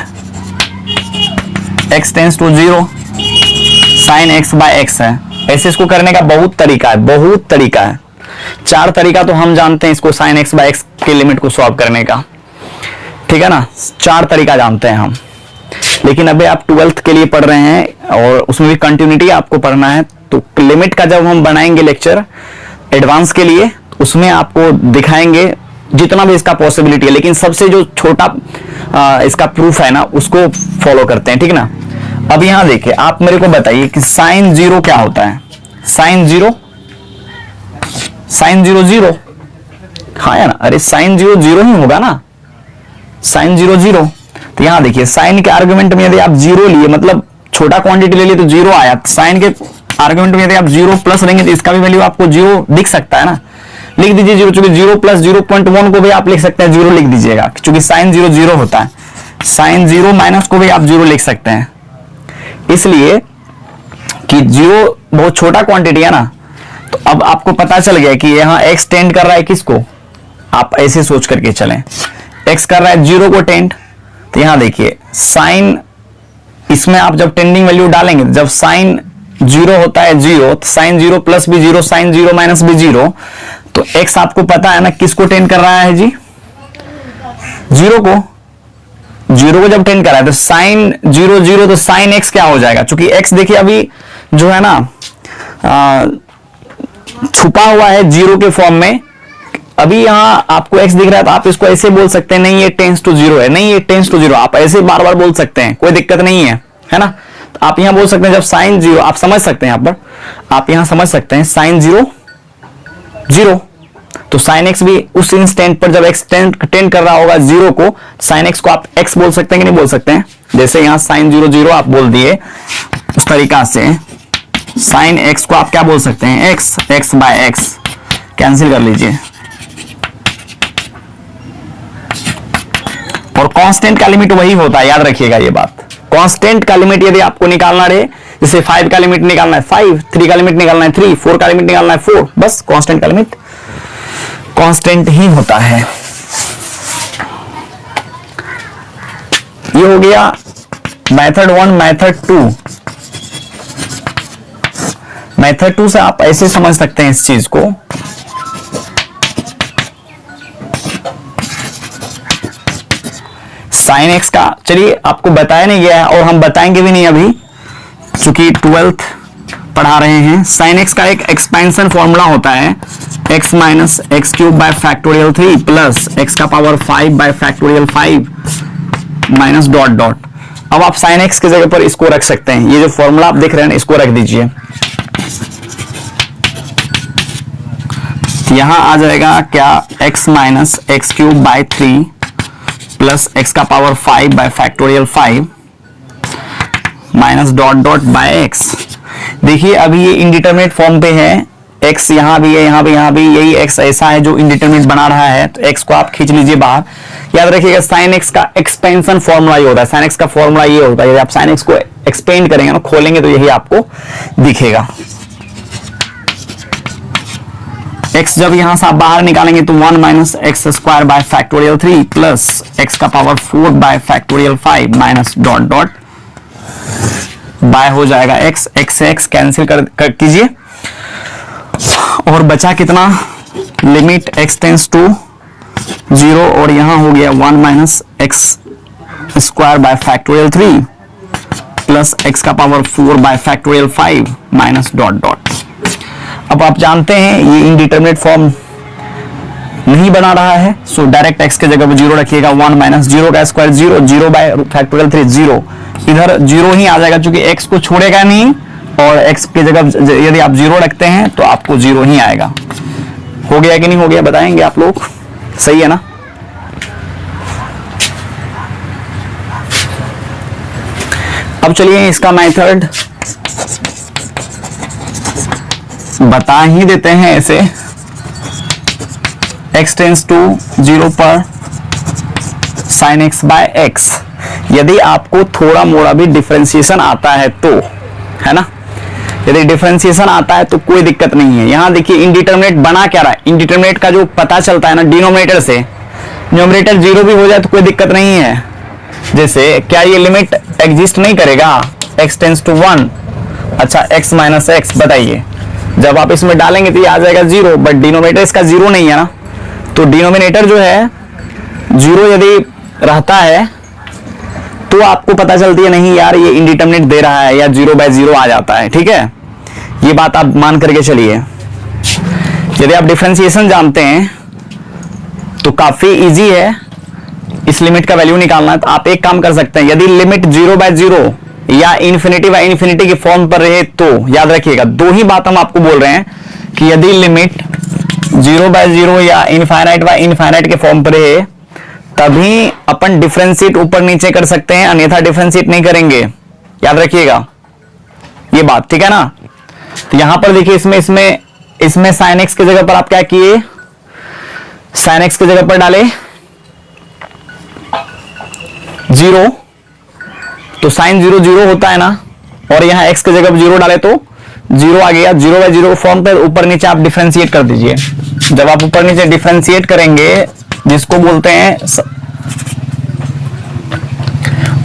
x tends to 0 sine x by x है। ऐसे इसको करने का बहुत तरीका है, बहुत तरीका है, 4 तरीका तो हम जानते हैं इसको साइन x बाय x के लिमिट को सॉल्व करने का, ठीक है ना, 4 तरीका जानते हैं हम। लेकिन अभी आप 12th के लिए पढ़ रहे हैं और उसमें भी कंटिन्यूटी आपको पढ़ना है, तो लिमिट का जब हम बनाएंगे लेक्चर एडवांस के लिए, उसमें आपको दिखाएंगे जितना भी इसका पॉसिबिलिटी है, लेकिन सबसे जो छोटा इसका प्रूफ है ना उसको फॉलो करते हैं, ठीक ना। अब यहां देखिए, आप मेरे को बताइए कि साइन 0 क्या होता है, साइन 0 0 हाँ या ना, अरे साइन 0 0 ही होगा ना, साइन 0 0। तो यहां देखिए साइन के आर्गुमेंट में यदि आप 0 लिए, मतलब छोटा क्वांटिटी ले लिए तो 0 आया, साइन के आर्गुमेंट में यदि आप 0 प्लस लेंगे तो इसका भी वैल्यू आपको 0 दिख सकता है ना, लिख दीजिए 0, चूंकि 0 प्लस 0.1 को भी आप लिख सकते हैं 0 लिख दीजिएगा, क्योंकि साइन 0 0 होता है, साइन 0 माइनस को भी आप 0 लिख सकते हैं, इसलिए कि 0 बहुत छोटा क्वांटिटी है ना। तो अब आपको पता चल गया कि यहाँ x टेंड कर रहा है किसको, आप ऐसे सोच करके चलें, x कर रहा है 0 को टेंड। तो यहां देखिए साइन, इसमें आप जब टेंडिंग वैल्यू डालेंगे, जब साइन 0 होता है 0, तो साइन 0 प्लस भी 0, साइन 0 माइनस भी 0, तो x आपको पता है ना किसको टेंड कर रहा है जी, 0 को जब टेंड कर रहा है तो साइन 0 0, तो साइन x क्या हो जाएगा, क्योंकि x देखिए अभी जो है ना छुपा हुआ है 0 के फॉर्म में, अभी यहां आपको x दिख रहा है तो आप इसको ऐसे बोल सकते हैं, नहीं ये टेंस टू 0 है, नहीं ये टेंस टू 0, आप ऐसे बार बार बोल सकते हैं, कोई दिक्कत नहीं है ना। तो आप यहां बोल सकते हैं जब साइन 0, आप समझ सकते हैं, यहां पर आप यहां समझ सकते हैं साइन 0 0, तो साइन x भी उस इंस्टेंट पर जब x टेंड कर रहा होगा 0 को, साइन x को आप x बोल सकते हैं कि नहीं बोल सकते हैं, जैसे यहां साइन 0 0 आप बोल दिए, उस तरीका से साइन x को आप क्या बोल सकते हैं, x बाय x, कैंसिल कर लीजिए। और कांस्टेंट का लिमिट वही होता है, याद रखिएगा ये बात, कांस्टेंट का लिमिट यदि आपको निकालना रहे, जैसे 5 का लिमिट निकालना है 5, 3 का लिमिट निकालना है 3, 4 का लिमिट निकालना है 4, बस कांस्टेंट का लिमिट कांस्टेंट ही होता है। ये हो गया मेथड 1। मेथड 2 से आप ऐसे समझ सकते हैं इस चीज को, साइन x का, चलिए आपको बताया नहीं गया है और हम बताएंगे भी नहीं अभी, क्योंकि 12th पढ़ा रहे हैं। साइन x का एक एक्सपेंशन फॉर्मूला होता है, x minus x cube by factorial 3 plus x का power 5 bye factorial 5 minus dot dot. अब आप साइन x की जगह पर इसको रख सकते हैं, ये जो फॉर्मूला आप देख रहे हैं इसको रख दीजिए, यहां आ जाएगा क्या, x minus x cube by 3 plus x का power 5 bye factorial 5 minus dot dot by x। देखिए अभी ये इंडिटरमिनेट फॉर्म पे है, x यहां भी है, यहां भी यही x ऐसा है जो इंडिटरमिनेट बना रहा है, तो x को आप खींच लीजिए बाहर। याद रखिएगा साइन x का एक्सपेंशन फॉर्मूला ये होता है, साइन x का फॉर्मूला ये होता है, यदि आप साइन x को एक्सपेंड करेंगे ना, खोलेंगे तो यही आपको दिखेगा। x जब यहां से आप बाहर निकालेंगे तो 1 minus x square by factorial 3 plus x का power 4 bye factorial 5 minus dot dot by हो जाएगा x से x कैंसिल कर कीजिए, और बचा कितना, लिमिट x टेंस टू 0, और यहां हो गया 1 minus x square by factorial 3 plus x का power 4 bye factorial 5 minus dot dot. अब आप जानते हैं ये इंडिटरमिनेट फॉर्म नहीं बना रहा है, सो डायरेक्ट x के जगह पर 0 रखिएगा, 1 माइनस 0 का स्क्वायर 0 बाय फैक्टोरियल 3 0, इधर 0 ही आ जाएगा, क्योंकि x को छोड़ेगा नहीं और x की जगह यदि आप 0 रखते हैं तो आपको 0 ही आएगा। हो गया कि नहीं हो गया बताएंगे आप लोग, सही है ना? अब चलिए इसका मेथड बता ही देते हैं ऐसे। x टेंस टू 0 पर sin x बाय x, यदि आपको थोड़ा मोड़ा भी डिफरेंशिएशन आता है तो, है ना, यदि डिफरेंशिएशन आता है तो कोई दिक्कत नहीं है। यहां देखिए इनडिटरमिनेट बना क्या रहा है, इनडिटरमिनेट का जो पता चलता है ना डिनोमिनेटर से, न्यूमरेटर 0 भी हो जाए तो कोई दिक्कत नहीं है। जैसे क्या ये लिमिट एग्जिस्ट नहीं करेगा, x टेंस टू 1, अच्छा x माइनस एक्स, बताइए जब आप इसमें डालेंगे तो ये आ जाएगा 0, बट डिनोमिनेटर इसका 0 नहीं है ना, तो डिनोमिनेटर जो है 0 यदि रहता है तो आपको पता चलती है नहीं यार ये इंडिटरमिनेट दे रहा है, या 0/0 आ जाता है। ठीक है, ये बात आप मान करके चलिए। यदि आप डिफरेंशिएशन जानते हैं तो काफी इजी है इस लिमिट का वैल्यू निकालना। तो आप एक काम कर सकते हैं, यदि लिमिट 0/0 या इन्फिनिटी बाय इन्फिनिटी की फॉर्म पर रहे तो याद रखिएगा, दो ही बात हम आपको बोल रहे हैं कि यदि लिमिट 0/0 या इनफाइनाइट बाय इनफाइनाइट के फॉर्म पर रहे तभी अपन डिफरेंशिएट ऊपर नीचे कर सकते हैं, अन्यथा डिफरेंशिएट नहीं करेंगे। याद रखिएगा ये बात, ठीक है ना? तो यहां पर देखिए इसमें sin x की जगह पर आप क्या किए, sin x की जगह पर डाले 0, तो sin 0 0 होता है ना, और यहां x की जगह 0 डाले तो 0 आ गया। 0/0 फॉर्म पर ऊपर नीचे आप डिफरेंशिएट कर दीजिए। जब आप ऊपर नीचे डिफरेंशिएट करेंगे, जिसको बोलते हैं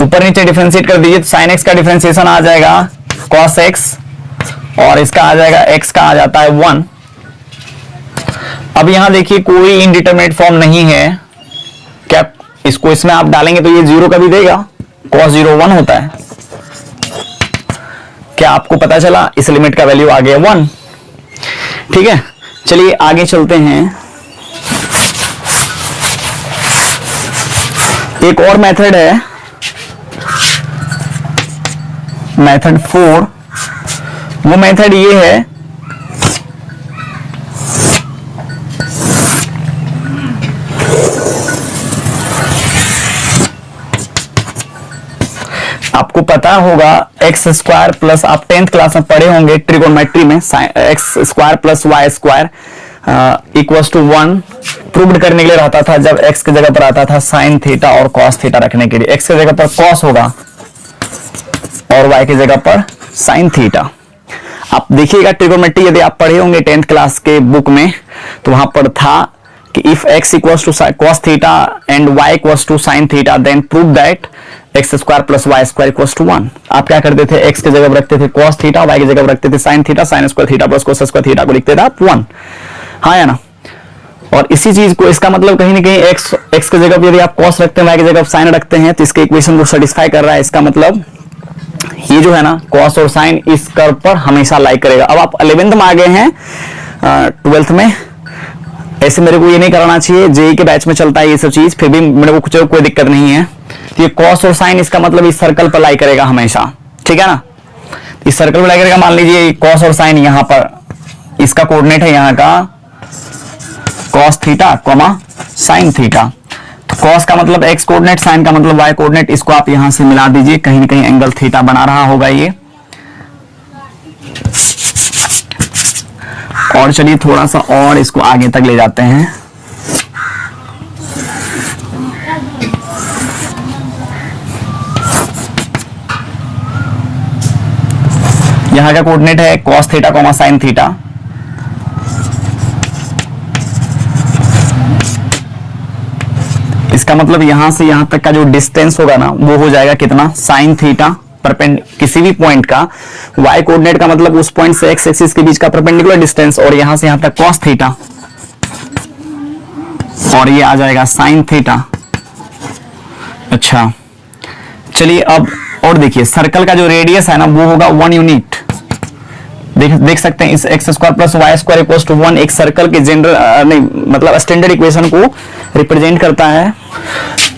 ऊपर नीचे डिफरेंशिएट कर दीजिए, तो sin x का डिफरेंशिएशन आ जाएगा cos x, और इसका आ जाएगा x का आ जाता है 1। अब यहां देखिए कोई इनडिटरमिनेट फॉर्म नहीं है, क्या इसको इसमें आप डालेंगे तो ये 0 का भी देगा, cos 0 1 होता है। क्या आपको पता चला, इस लिमिट का वैल्यू आ गया 1। ठीक है, चलिए आगे चलते हैं। एक और मेथड है, मेथड 4। वो मेथड ये है, आपको पता होगा एक्स स्क्वायर प्लस, आप 10th क्लास में पढ़े होंगे ट्रिगोनोमेट्री में, x square plus y square equals to 1 proved करने के लिए रहता था। जब x की जगह पर आता था साइन थीटा और कॉस थीटा रखने के लिए, x की जगह पर कॉस होगा और y की जगह पर साइन थीटा। आप देखिएगा ट्रिगोनोमेट्री यदि आप पढ़े होंगे 10th क्लास के बुक में, तो वहां पर था कि if x equals to cos theta and y equals to sin theta then prove that x square plus y square equals to 1। आप क्या करते थे, x की जगह पर रखते थे cos थीटा, y की जगह पर रखते थे sin theta, sin square theta plus cos square theta को लिखते थे आप 1। हाँ या ना? और इसी चीज को, इसका मतलब कहीं ना कहीं x की जगह पर यदि आप cos रखते हैं, y की जगह पर sin रखते हैं, तो इसके इक्वेशन को सेटिस्फाई कर रहा है। इसका मतलब ये जो है ना cos और sin इस कर्व पर हमेशा लाइक करेगा। अब आप 11th में आ गए हैं, 12th में ऐसे मेरे को ये नहीं कराना चाहिए, जेई के बैच में चलता है ये सब चीज, फिर भी मेरे को कुछ कोई दिक्कत नहीं है। तो ये cos और sin इसका मतलब इस सर्कल पर लाई करेगा हमेशा, ठीक है ना? इस सर्कल पर लाई करेगा। मान लीजिए cos और sin यहाँ पर इसका कोऑर्डिनेट है यहाँ का cos theta comma sin theta. तो cos का मतलब x कोऑर्डिनेट, sin का मतलब y कोऑर्डिनेट, इसको आप यहां से मिला दीजिए, कहीं ना कहीं एंगल थीटा बना रहा होगा ये। और चलिए थोड़ा सा और इसको आगे तक ले जाते हैं। यहां का कोऑर्डिनेट है cos theta comma sin theta. इसका मतलब यहां से यहां तक का जो डिस्टेंस होगा ना वो हो जाएगा कितना, sin थीटा किसी भी पॉइंट का, y कोऑर्डिनेट का मतलब उस पॉइंट से x एक्सिस के बीच का परपेंडिकुलर डिस्टेंस, और यहां से यहां तक cos थीटा, और ये आ जाएगा sin थीटा। अच्छा चलिए अब और देखिए, सर्कल का जो रेडियस है ना वो होगा 1 यूनिट। देख सकते हैं इस x square plus y square equals to 1 एक सर्कल के जनरल नहीं मतलब स्टैंडर्ड इक्वेशन को रिप्रेजेंट करता है।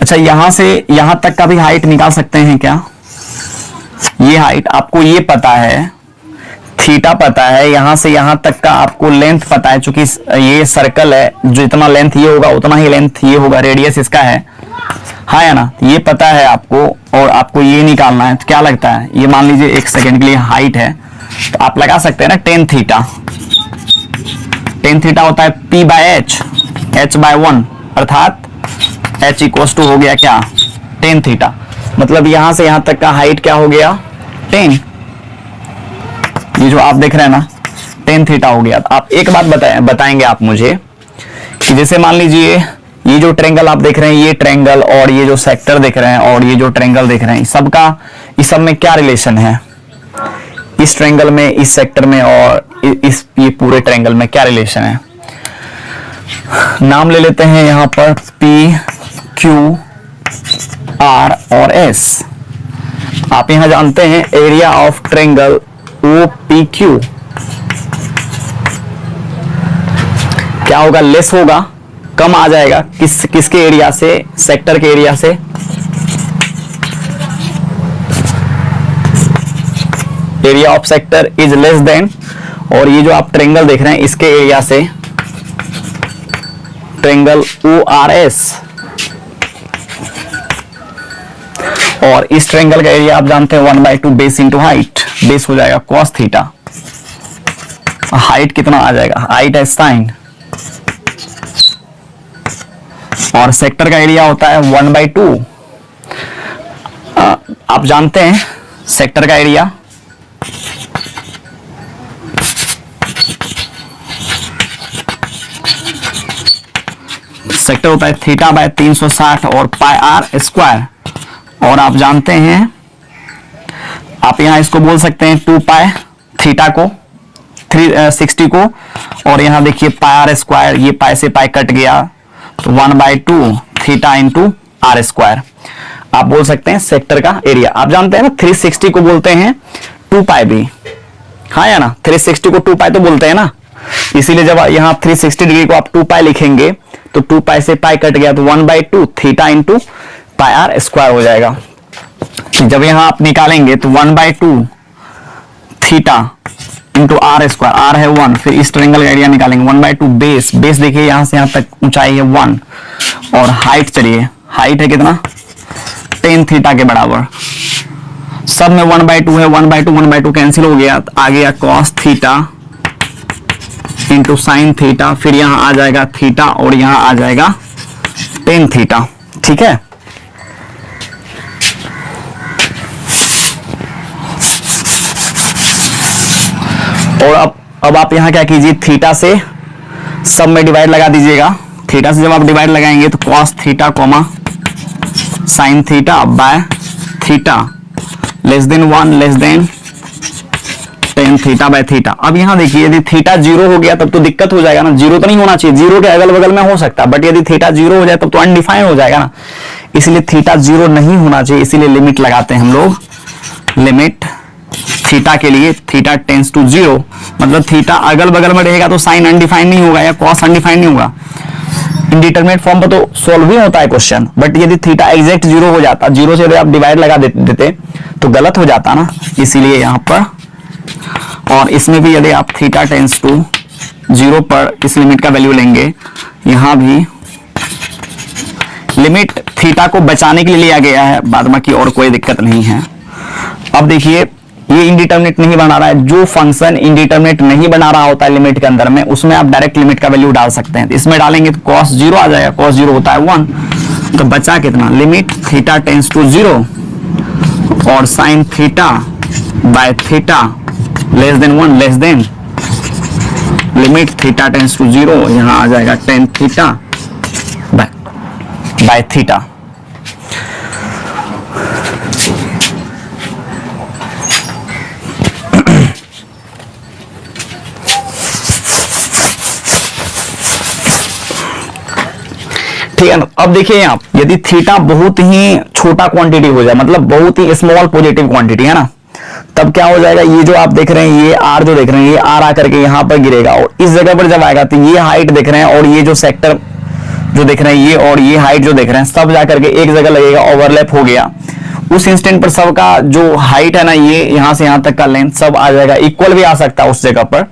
अच्छा यहां से यहां तक का भी हाइट निकाल सकते हैं क्या? ये हाइट आपको ये पता है थीटा पता है, यहां से यहां तक का आपको लेंथ पता है, चूंकि ये सर्कल है, जो इतना लेंथ ये होगा उतना ही लेंथ ये होगा, रेडियस इसका है, हाँ या ना, ये पता है आपको, और आपको ये निकालना है। तो क्या लगता है, ये मान लीजिए 1 सेकंड के लिए हाइट है, तो आप लगा सकते हैं ना टेन थीटा। टेन थीटा होता है P by H, h by 1, अर्थात h इक्वल टू हो गया क्या, टेन थीटा। मतलब यहां से यहां तक का हाइट क्या हो गया, 10। ये जो आप देख रहे हैं ना, टेन थीटा हो गया। आप एक बात बताएंगे आप मुझे कि जैसे मान लीजिए ये जो ट्रायंगल आप देख रहे हैं, ये ट्रायंगल और ये जो सेक्टर देख रहे हैं और ये जो ट्रायंगल देख रहे हैं, इस सब में क्या रिलेशन है, इस ट्रायंगल में, इस सेक्टर में और ये पूरे ट्रायंगल में क्या रिलेशन है। नाम ले लेते हैं यहां पर P, Q, R और S। आप यहां जानते हैं एरिया ऑफ ट्रायंगल OPQ क्या होगा, लेस होगा, कम आ जाएगा, किसके एरिया से, सेक्टर के एरिया से। Area of sector is less then, और ये जो आप ट्रायंगल देख रहे हैं इसके एरिया से, ट्रायंगल ORS, और इस ट्रायंगल का एरिया आप जानते हैं 1/2 बेस इंटू हाइट, बेस हो जाएगा cos थीटा, हाइट कितना आ जाएगा, हाइट है साइन, और सेक्टर का एरिया होता है 1/2। आप जानते हैं सेक्टर का एरिया होता है थीटा बाय 360 और पाई आर स्क्वायर, और आप जानते हैं, आप यहां इसको बोल सकते हैं 2 पाई थीटा को, 360 को, और यहां देखिए पाई आर स्क्वायर, ये पाई से पाई कट गया तो 1/2 थीटा इंटू आर स्क्वायर। आप बोल सकते हैं सेक्टर का एरिया। आप जानते हैं ना 360 को बोलते हैं 2 पाई भी, हाँ या ना, 360 को 2 पाई तो बोलते हैं ना, इसीलिए जब यहाँ 360 डिग्री को आप 2 पाई लिखेंगे तो 2 पाई से पाई कट गया तो 1/2 theta into pi r square हो जाएगा। जब यहां आप निकालेंगे तो 1/2 theta into r square, r है 1, फिर इस ट्रायंगल का एरिया निकालेंगे 1/2 बेस, बेस देखिए यहां से यहां तक ऊंचाई है 1, और हाइट चलिए, हाइट है कितना, 10 थीटा के बराबर, सब में 1/2 है, 1/2 कैंसिल हो गया, आ गया cos theta into sine theta, फिर यहां आ जाएगा थीटा और यहां आ जाएगा tan थीटा, ठीक है। और अब आप यहां क्या कीजिए, थीटा से सब में डिवाइड लगा दीजिएगा। थीटा से जब आप डिवाइड लगाएंगे तो cos theta comma sign theta by theta less than 1 less then tan theta by theta. अब यहां देखिए यदि थीटा 0 हो गया तब तो दिक्कत हो जाएगा ना, 0 तो नहीं होना चाहिए, 0 के अगल बगल में हो सकता है, बट यदि थीटा 0 हो जाए तब तो अनडिफाइंड हो जाएगा ना, इसलिए थीटा 0 नहीं होना चाहिए, इसीलिए लिमिट लगाते हैं हम लोग। लिमिट थीटा के लिए थीटा टेंस टू 0, मतलब थीटा अगल बगल में रहेगा तो साइन अनडिफाइंड नहीं होगा या कॉस अनडिफाइंड नहीं होगा। इंडिटरमिनेट फॉर्म पर तो सॉल्व ही होता है क्वेश्चन, बट यदि थीटा एग्जैक्ट 0 हो जाता, 0 से यदि आप डिवाइड लगा देते तो गलत हो जाता ना, इसीलिए यहां पर। और इसमें भी यदि आप थीटा टेंस टू 0 पर इस लिमिट का वैल्यू लेंगे, यहां भी लिमिट थीटा को बचाने के लिए लिया गया है, बाद बाकी और कोई दिक्कत नहीं है। अब देखिए ये इंडिटरमिनेट नहीं बना रहा है, जो फंक्शन इंडिटरमिनेट नहीं बना रहा होता है लिमिट के अंदर में, उसमें आप डायरेक्ट लिमिट का वैल्यू डाल सकते हैं। इसमें डालेंगे तो cos 0 आ जाएगा, cos 0 होता है 1, तो बचा कितना, लिमिट थीटा टेंस टू 0 और sine theta by theta less than 1 less than limit theta tends to 0, यहां आ जाएगा tan थीटा बाय थीटा। ठीक है ना। अब देखिए यहाँ यदि थीटा बहुत ही छोटा क्वांटिटी हो जाए, मतलब बहुत ही स्मॉल पॉजिटिव क्वांटिटी है ना, तब क्या हो जाएगा, ये जो आप देख रहे हैं, ये आर जो देख रहे हैं, ये आर आकर के यहाँ पर गिरेगा, और इस जगह पर जब आएगा तो ये हाइट देख रहे हैं और ये जो सेक्टर जो देख रहे हैं, ये और ये हाइट जो देख रहे हैं, सब जाकर के एक जगह लगेगा, ओवरलैप हो गया, उस इंस्टेंट पर सबका जो हाइट है ना, ये यहां से यहां तक का लेंथ सब आ जाएगा, इक्वल भी आ सकता है उस जगह पर,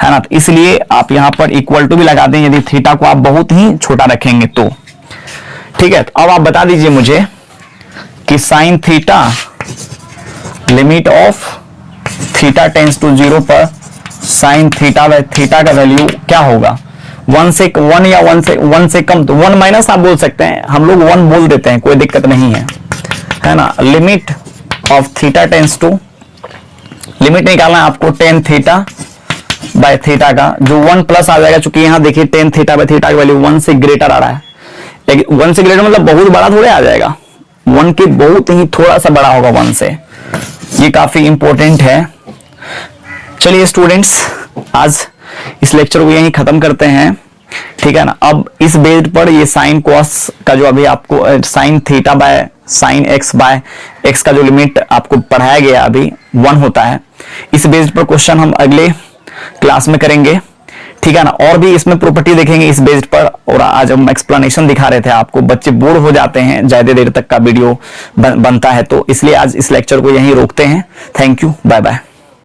है ना। तो इसलिए आप यहां पर इक्वल टू भी लगा दें यदि थीटा को आप बहुत ही छोटा रखेंगे तो। ठीक है, तो अब आप बता दीजिए मुझे कि sine theta, limit of theta tends to 0 पर साइन थीटा बाय थीटा का वैल्यू क्या होगा? 1 या 1 से कम, तो 1 माइनस आप बोल सकते हैं, हम लोग 1 बोल देते हैं, कोई दिक्कत नहीं है ना। Limit of theta tends to, limit निकालना है आपको टेन थीटा बाय थीटा का, जो 1 प्लस आ जाएगा, चूंकि यहां देखिए टेन थीटा बाय थीटा का वैल्यू 1 से ग्रेटर आ रहा है, लेकिन 1 से ग्रेटर मतलब बहुत बड़ा थोड़े आ जाएगा, 1 के बहुत ही थोड़ा सा बड़ा होगा 1 से, ये काफी इंपॉर्टेंट है। चलिए स्टूडेंट्स, आज इस लेक्चर को यहीं खत्म करते हैं, ठीक है ना। अब इस बेस पर ये साइन कॉस का जो अभी आपको sine theta by sine x by x का जो लिमिट आपको पढ़ाया गया अभी 1 होता है, इस बेस पर क्वेश्चन हम अगले क्लास में करेंगे, ठीक है ना। और भी इसमें प्रॉपर्टी देखेंगे इस बेस पर, और आज हम एक्सप्लेनेशन दिखा रहे थे आपको, बच्चे बोर हो जाते हैं ज्यादा देर तक का वीडियो बनता है, तो इसलिए आज इस लेक्चर को यहीं रोकते हैं। Thank you, bye bye.